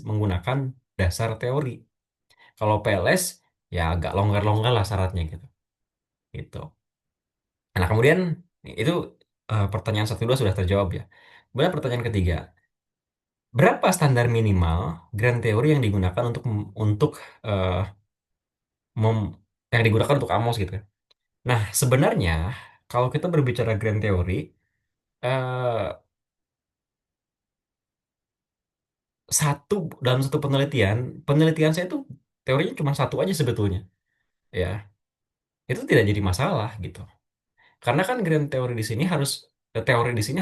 menggunakan dasar teori. Kalau PLS, ya agak longgar-longgar lah syaratnya gitu. Gitu. Nah, kemudian itu pertanyaan satu dua sudah terjawab ya. Kemudian pertanyaan ketiga, berapa standar minimal grand teori yang digunakan untuk eh, mem- yang digunakan untuk Amos gitu ya. Nah, sebenarnya kalau kita berbicara grand teori, eh, satu dalam satu penelitian, penelitian saya itu teorinya cuma satu aja sebetulnya, ya. Itu tidak jadi masalah gitu. Karena kan grand teori di sini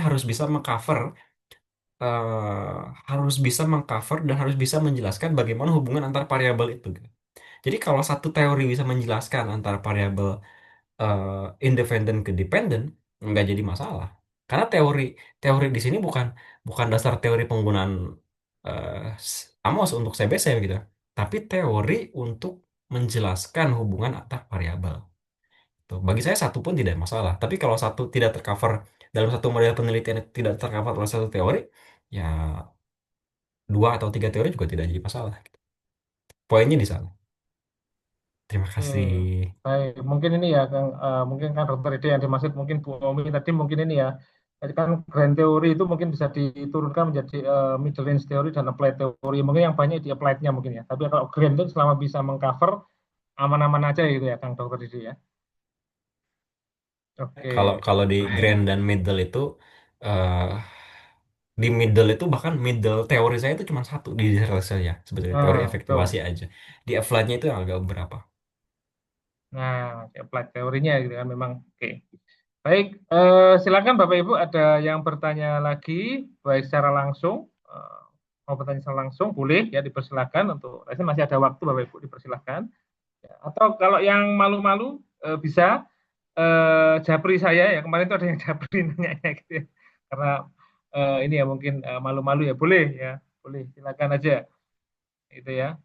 harus bisa mengcover harus bisa mengcover dan harus bisa menjelaskan bagaimana hubungan antar variabel itu gitu. Jadi kalau satu teori bisa menjelaskan antara variabel independen ke dependen, nggak jadi masalah. Karena teori teori di sini bukan bukan dasar teori penggunaan eh, Amos untuk CBC gitu, tapi teori untuk menjelaskan hubungan antar variabel. Tuh, bagi saya satu pun tidak masalah. Tapi kalau satu tidak tercover dalam satu model penelitian itu tidak tercover oleh satu teori, ya dua atau tiga teori juga tidak jadi masalah. Poinnya di sana. Terima Oke, kasih. baik. Mungkin ini ya, Kang, mungkin kan dokter ide yang dimaksud mungkin Bu Omi tadi mungkin ini ya. Jadi kan grand teori itu mungkin bisa diturunkan menjadi middle range teori dan applied teori. Mungkin yang banyak di applied-nya mungkin ya. Tapi kalau grand itu selama bisa mengcover aman-aman aja gitu ya, Kang dokter ide ya. Oke, Kalau kalau di baik. grand dan middle itu eh di middle itu bahkan middle teori saya itu cuma satu di disertasi saya sebetulnya teori efektivasi Betul. aja. Di applied-nya itu yang agak berapa. Nah, applied teorinya gitu kan memang. Oke. Baik, silakan Bapak Ibu ada yang bertanya lagi, baik secara langsung, eh, mau bertanya secara langsung, boleh ya dipersilakan untuk, saya masih ada waktu Bapak Ibu dipersilakan. Ya, atau kalau yang malu-malu bisa japri saya ya, kemarin itu ada yang japri nanya gitu ya. Karena ini ya mungkin malu-malu ya, boleh, silakan aja itu ya.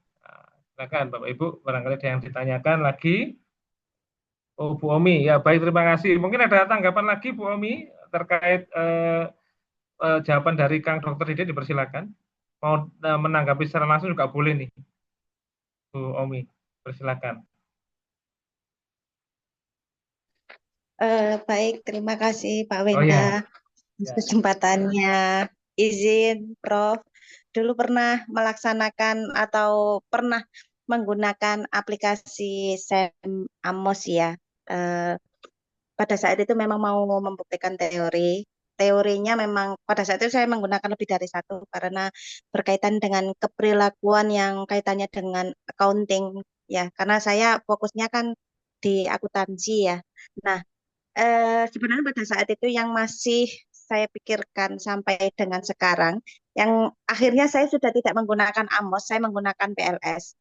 Silakan Bapak Ibu, barangkali ada yang ditanyakan lagi. Oh, Bu Omi, ya baik terima kasih. Mungkin ada tanggapan lagi Bu Omi terkait jawaban dari Kang Dokter Dede dipersilakan. Mau menanggapi secara langsung juga boleh nih, Bu Omi. Persilakan. Baik, terima kasih Pak Oh Wenda ya, atas ya. kesempatannya. Izin, Prof. Dulu pernah melaksanakan atau pernah menggunakan aplikasi SEM Amos ya. Eh, Pada saat itu memang mau membuktikan teori. Teorinya memang pada saat itu saya menggunakan lebih dari satu karena berkaitan dengan keperilakuan yang kaitannya dengan accounting ya. Karena saya fokusnya kan di akuntansi ya. Nah, sebenarnya pada saat itu yang masih saya pikirkan sampai dengan sekarang, yang akhirnya saya sudah tidak menggunakan AMOS, saya menggunakan PLS.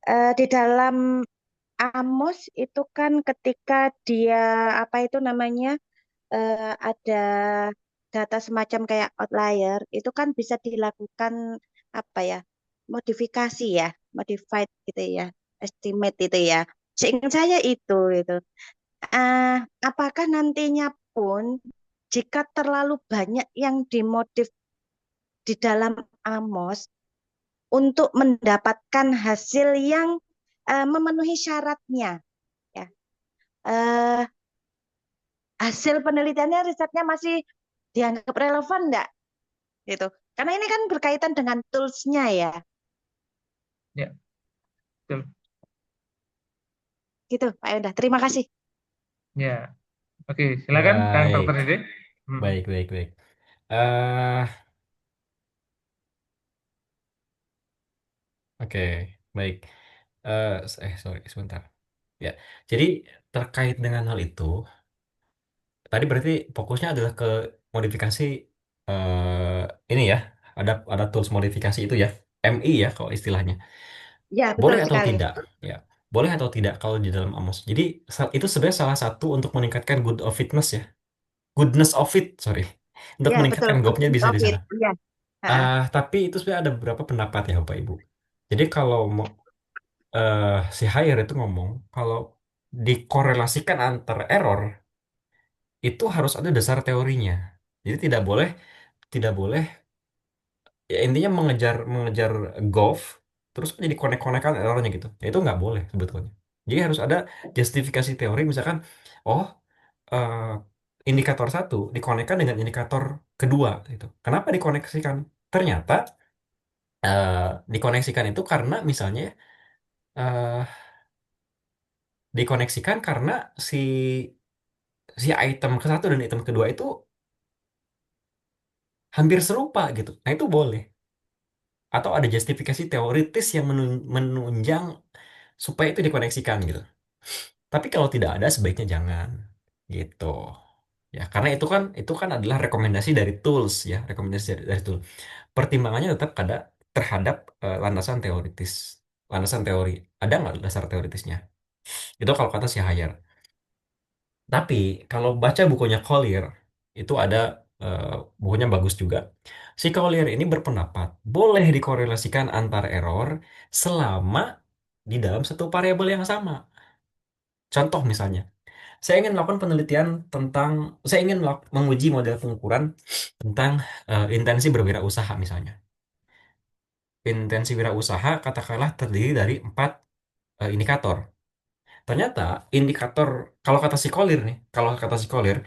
Di dalam AMOS itu kan ketika dia apa itu namanya ada data semacam kayak outlier, itu kan bisa dilakukan apa ya modifikasi ya, modified gitu ya, estimate itu ya. Seingat saya itu. Ah, apakah nantinya pun jika terlalu banyak yang dimodif di dalam Amos untuk mendapatkan hasil yang memenuhi syaratnya, ya, eh, hasil penelitiannya, risetnya masih dianggap relevan enggak? Gitu. Karena ini kan berkaitan dengan tools-nya ya. Ya, betul. Gitu, Pak Yuda. Terima kasih. Ya, oke, silakan Kang Baik, Dokter Dede. Hmm. baik, baik, baik. eh oke, baik. Sorry, sebentar. Ya, jadi terkait dengan hal itu, tadi berarti fokusnya adalah ke modifikasi ini ya, ada tools modifikasi itu ya, MI ya kalau istilahnya. Ya, betul Boleh atau sekali. tidak? Ya, boleh atau tidak kalau di dalam Amos. Jadi itu sebenarnya salah satu untuk meningkatkan good of fitness ya, goodness of it, sorry, untuk Ya, betul. meningkatkan Good gopnya bisa of di it. sana. Ya. Ha-ha. Tapi itu sebenarnya ada beberapa pendapat ya Bapak Ibu. Jadi kalau si Haier itu ngomong kalau dikorelasikan antar error itu harus ada dasar teorinya. Jadi tidak boleh ya intinya mengejar mengejar golf terus jadi konek-konekan errornya gitu. Ya, itu nggak boleh sebetulnya. Jadi harus ada justifikasi teori misalkan oh eh, indikator satu dikonekkan dengan indikator kedua gitu. Kenapa dikoneksikan? Ternyata eh, dikoneksikan itu karena misalnya eh, dikoneksikan karena si si item ke satu dan item kedua itu hampir serupa gitu. Nah itu boleh. Atau ada justifikasi teoritis yang menunjang supaya itu dikoneksikan gitu. Tapi kalau tidak ada sebaiknya jangan gitu. Ya, karena itu kan adalah rekomendasi dari tools ya, rekomendasi dari tool. Pertimbangannya tetap ada terhadap landasan teoritis. Landasan teori. Ada nggak dasar teoritisnya? Itu kalau kata si Hayer. Tapi kalau baca bukunya Collier, itu ada eh, bukunya bagus juga. Si Collier ini berpendapat boleh dikorelasikan antar error selama di dalam satu variabel yang sama. Contoh misalnya, saya ingin melakukan penelitian tentang, saya ingin menguji model pengukuran tentang intensi berwirausaha misalnya. Intensi wirausaha katakanlah terdiri dari 4 indikator. Ternyata indikator, kalau kata si Collier,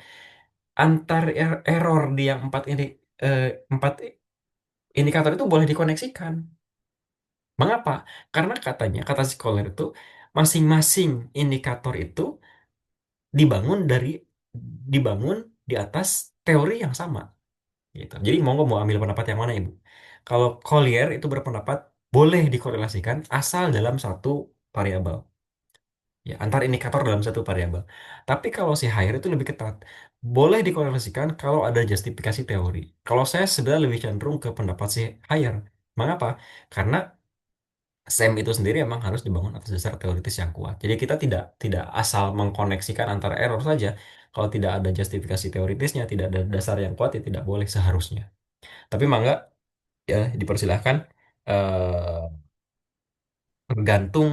antar error di yang empat indikator itu boleh dikoneksikan. Mengapa? Karena katanya kata scholar itu masing-masing indikator itu dibangun dari dibangun di atas teori yang sama gitu. Jadi mau ambil pendapat yang mana Ibu? Kalau Collier itu berpendapat boleh dikorelasikan asal dalam satu variabel. Ya, antar indikator dalam satu variabel. Tapi kalau si higher itu lebih ketat. Boleh dikorelasikan kalau ada justifikasi teori. Kalau saya sebenarnya lebih cenderung ke pendapat si higher. Mengapa? Karena SEM itu sendiri emang harus dibangun atas dasar teoritis yang kuat. Jadi kita tidak tidak asal mengkoneksikan antara error saja. Kalau tidak ada justifikasi teoritisnya, tidak ada dasar yang kuat, ya tidak boleh seharusnya. Tapi mangga ya dipersilahkan eh, tergantung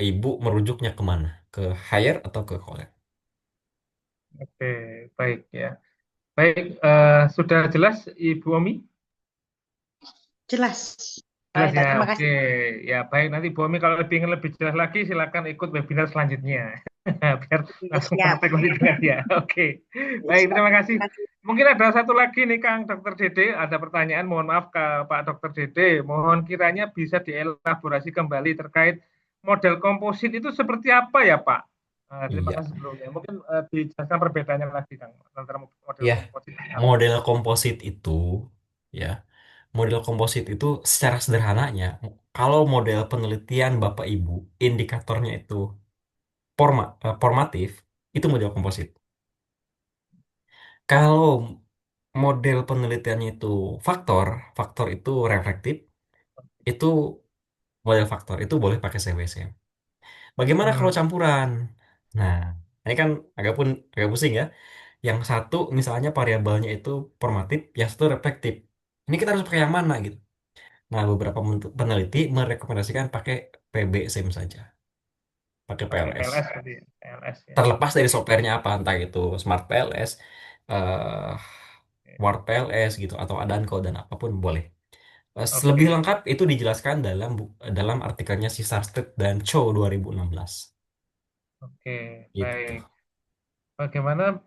ibu merujuknya kemana, ke higher atau ke college. Oke, baik ya. Baik, sudah jelas Ibu Omi? Jelas. Pak Jelas Yuda, ya, terima oke. kasih. Ya, baik. Nanti Bu Omi kalau ingin lebih jelas lagi, silakan ikut webinar selanjutnya. Biar Iya, langsung siap. praktek lebih dengan dia. Oke. Iya, Baik, siap. terima kasih. Terima kasih. Mungkin ada satu lagi nih, Kang Dokter Dede. Ada pertanyaan, mohon maaf ke Pak Dokter Dede. Mohon kiranya bisa dielaborasi kembali terkait model komposit itu seperti apa ya, Pak? Terima Iya, kasih sebelumnya. Mungkin dijelaskan perbedaannya lagi, Kang, antara model ya komposit ini apa? model komposit itu ya model komposit itu secara sederhananya kalau model penelitian Bapak Ibu indikatornya itu formatif itu model komposit. Kalau model penelitiannya itu faktor, faktor itu reflektif, itu model faktor itu boleh pakai CWC. Bagaimana kalau Hmm, campuran? Nah, ini kan agak pusing ya. Yang satu misalnya variabelnya itu formatif, yang satu reflektif. Ini kita harus pakai yang mana gitu. Nah, beberapa peneliti merekomendasikan pakai PB same saja. pakai pakai PLS. PLS berarti ya. PLS ya. Terlepas dari Oke. softwarenya apa, entah itu Smart PLS, eh Word PLS gitu, atau Adanko dan apapun boleh. Lebih Oke. lengkap itu dijelaskan dalam artikelnya si Sarstedt dan Cho 2016. Oke. Gitu. Baik. Bagaimana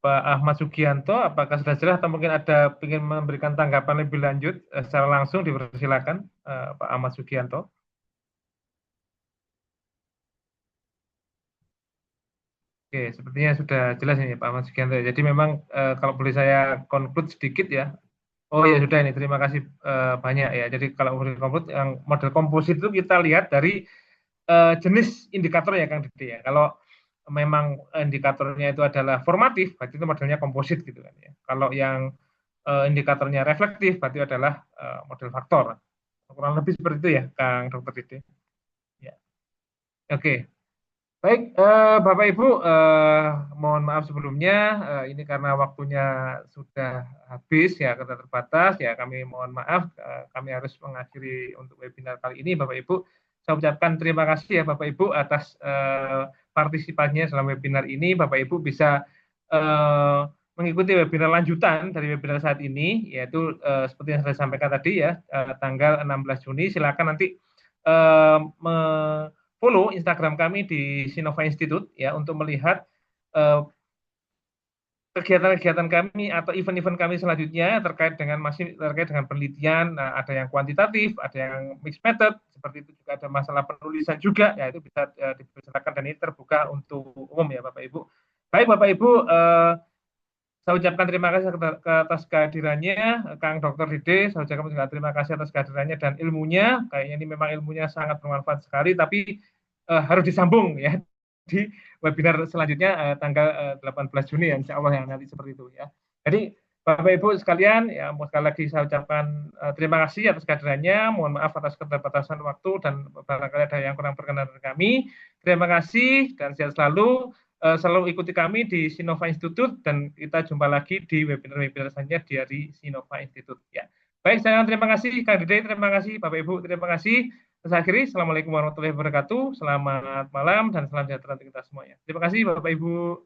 Pak Ahmad Sugianto? Apakah sudah jelas atau mungkin ada ingin memberikan tanggapan lebih lanjut secara langsung dipersilakan Pak Ahmad Sugianto. Oke, sepertinya sudah jelas ini Pak Ahmad Sugianto. Jadi memang kalau boleh saya conclude sedikit ya. Oh ya sudah ini terima kasih banyak ya. Jadi kalau model komposit yang model komposit itu kita lihat dari jenis indikator ya Kang Dede ya. Kalau memang indikatornya itu adalah formatif, berarti itu modelnya komposit gitu kan ya. Kalau yang indikatornya reflektif, berarti adalah model faktor. Kurang lebih seperti itu ya Kang Dokter Dede. Ya. Oke. Baik, Bapak Ibu, mohon maaf sebelumnya, ini karena waktunya sudah habis ya, kita terbatas ya, kami mohon maaf, kami harus mengakhiri untuk webinar kali ini, Bapak Ibu. Saya ucapkan terima kasih ya Bapak Ibu atas partisipasinya dalam webinar ini. Bapak Ibu bisa mengikuti webinar lanjutan dari webinar saat ini, yaitu seperti yang saya sampaikan tadi ya, tanggal 16 Juni. Silakan nanti follow Instagram kami di Sinova Institute ya untuk melihat kegiatan-kegiatan kami atau event-event kami selanjutnya masih terkait dengan penelitian. Nah, ada yang kuantitatif, ada yang mixed method, seperti itu juga ada masalah penulisan juga, ya itu bisa dipersilakan dan ini terbuka untuk umum ya Bapak Ibu. Baik Bapak Ibu, saya ucapkan terima kasih atas kehadirannya Kang Dr. Dede. Saya ucapkan juga terima kasih atas kehadirannya dan ilmunya. Kayaknya ini memang ilmunya sangat bermanfaat sekali, tapi harus disambung ya di webinar selanjutnya tanggal 18 Juni ya, insya Allah yang nanti seperti itu ya. Jadi Bapak Ibu sekalian, ya sekali lagi saya ucapkan terima kasih atas kehadirannya. Mohon maaf atas keterbatasan waktu dan barangkali ada yang kurang berkenan dari kami. Terima kasih dan sehat selalu. Selalu ikuti kami di Sinova Institute dan kita jumpa lagi di webinar-webinar selanjutnya dari Sinova Institute. Ya. Baik, saya terima kasih Kak Dede, terima kasih Bapak Ibu, terima kasih. Saya akhiri, Assalamualaikum warahmatullahi wabarakatuh. Selamat malam dan salam sejahtera untuk kita semuanya. Terima kasih Bapak Ibu.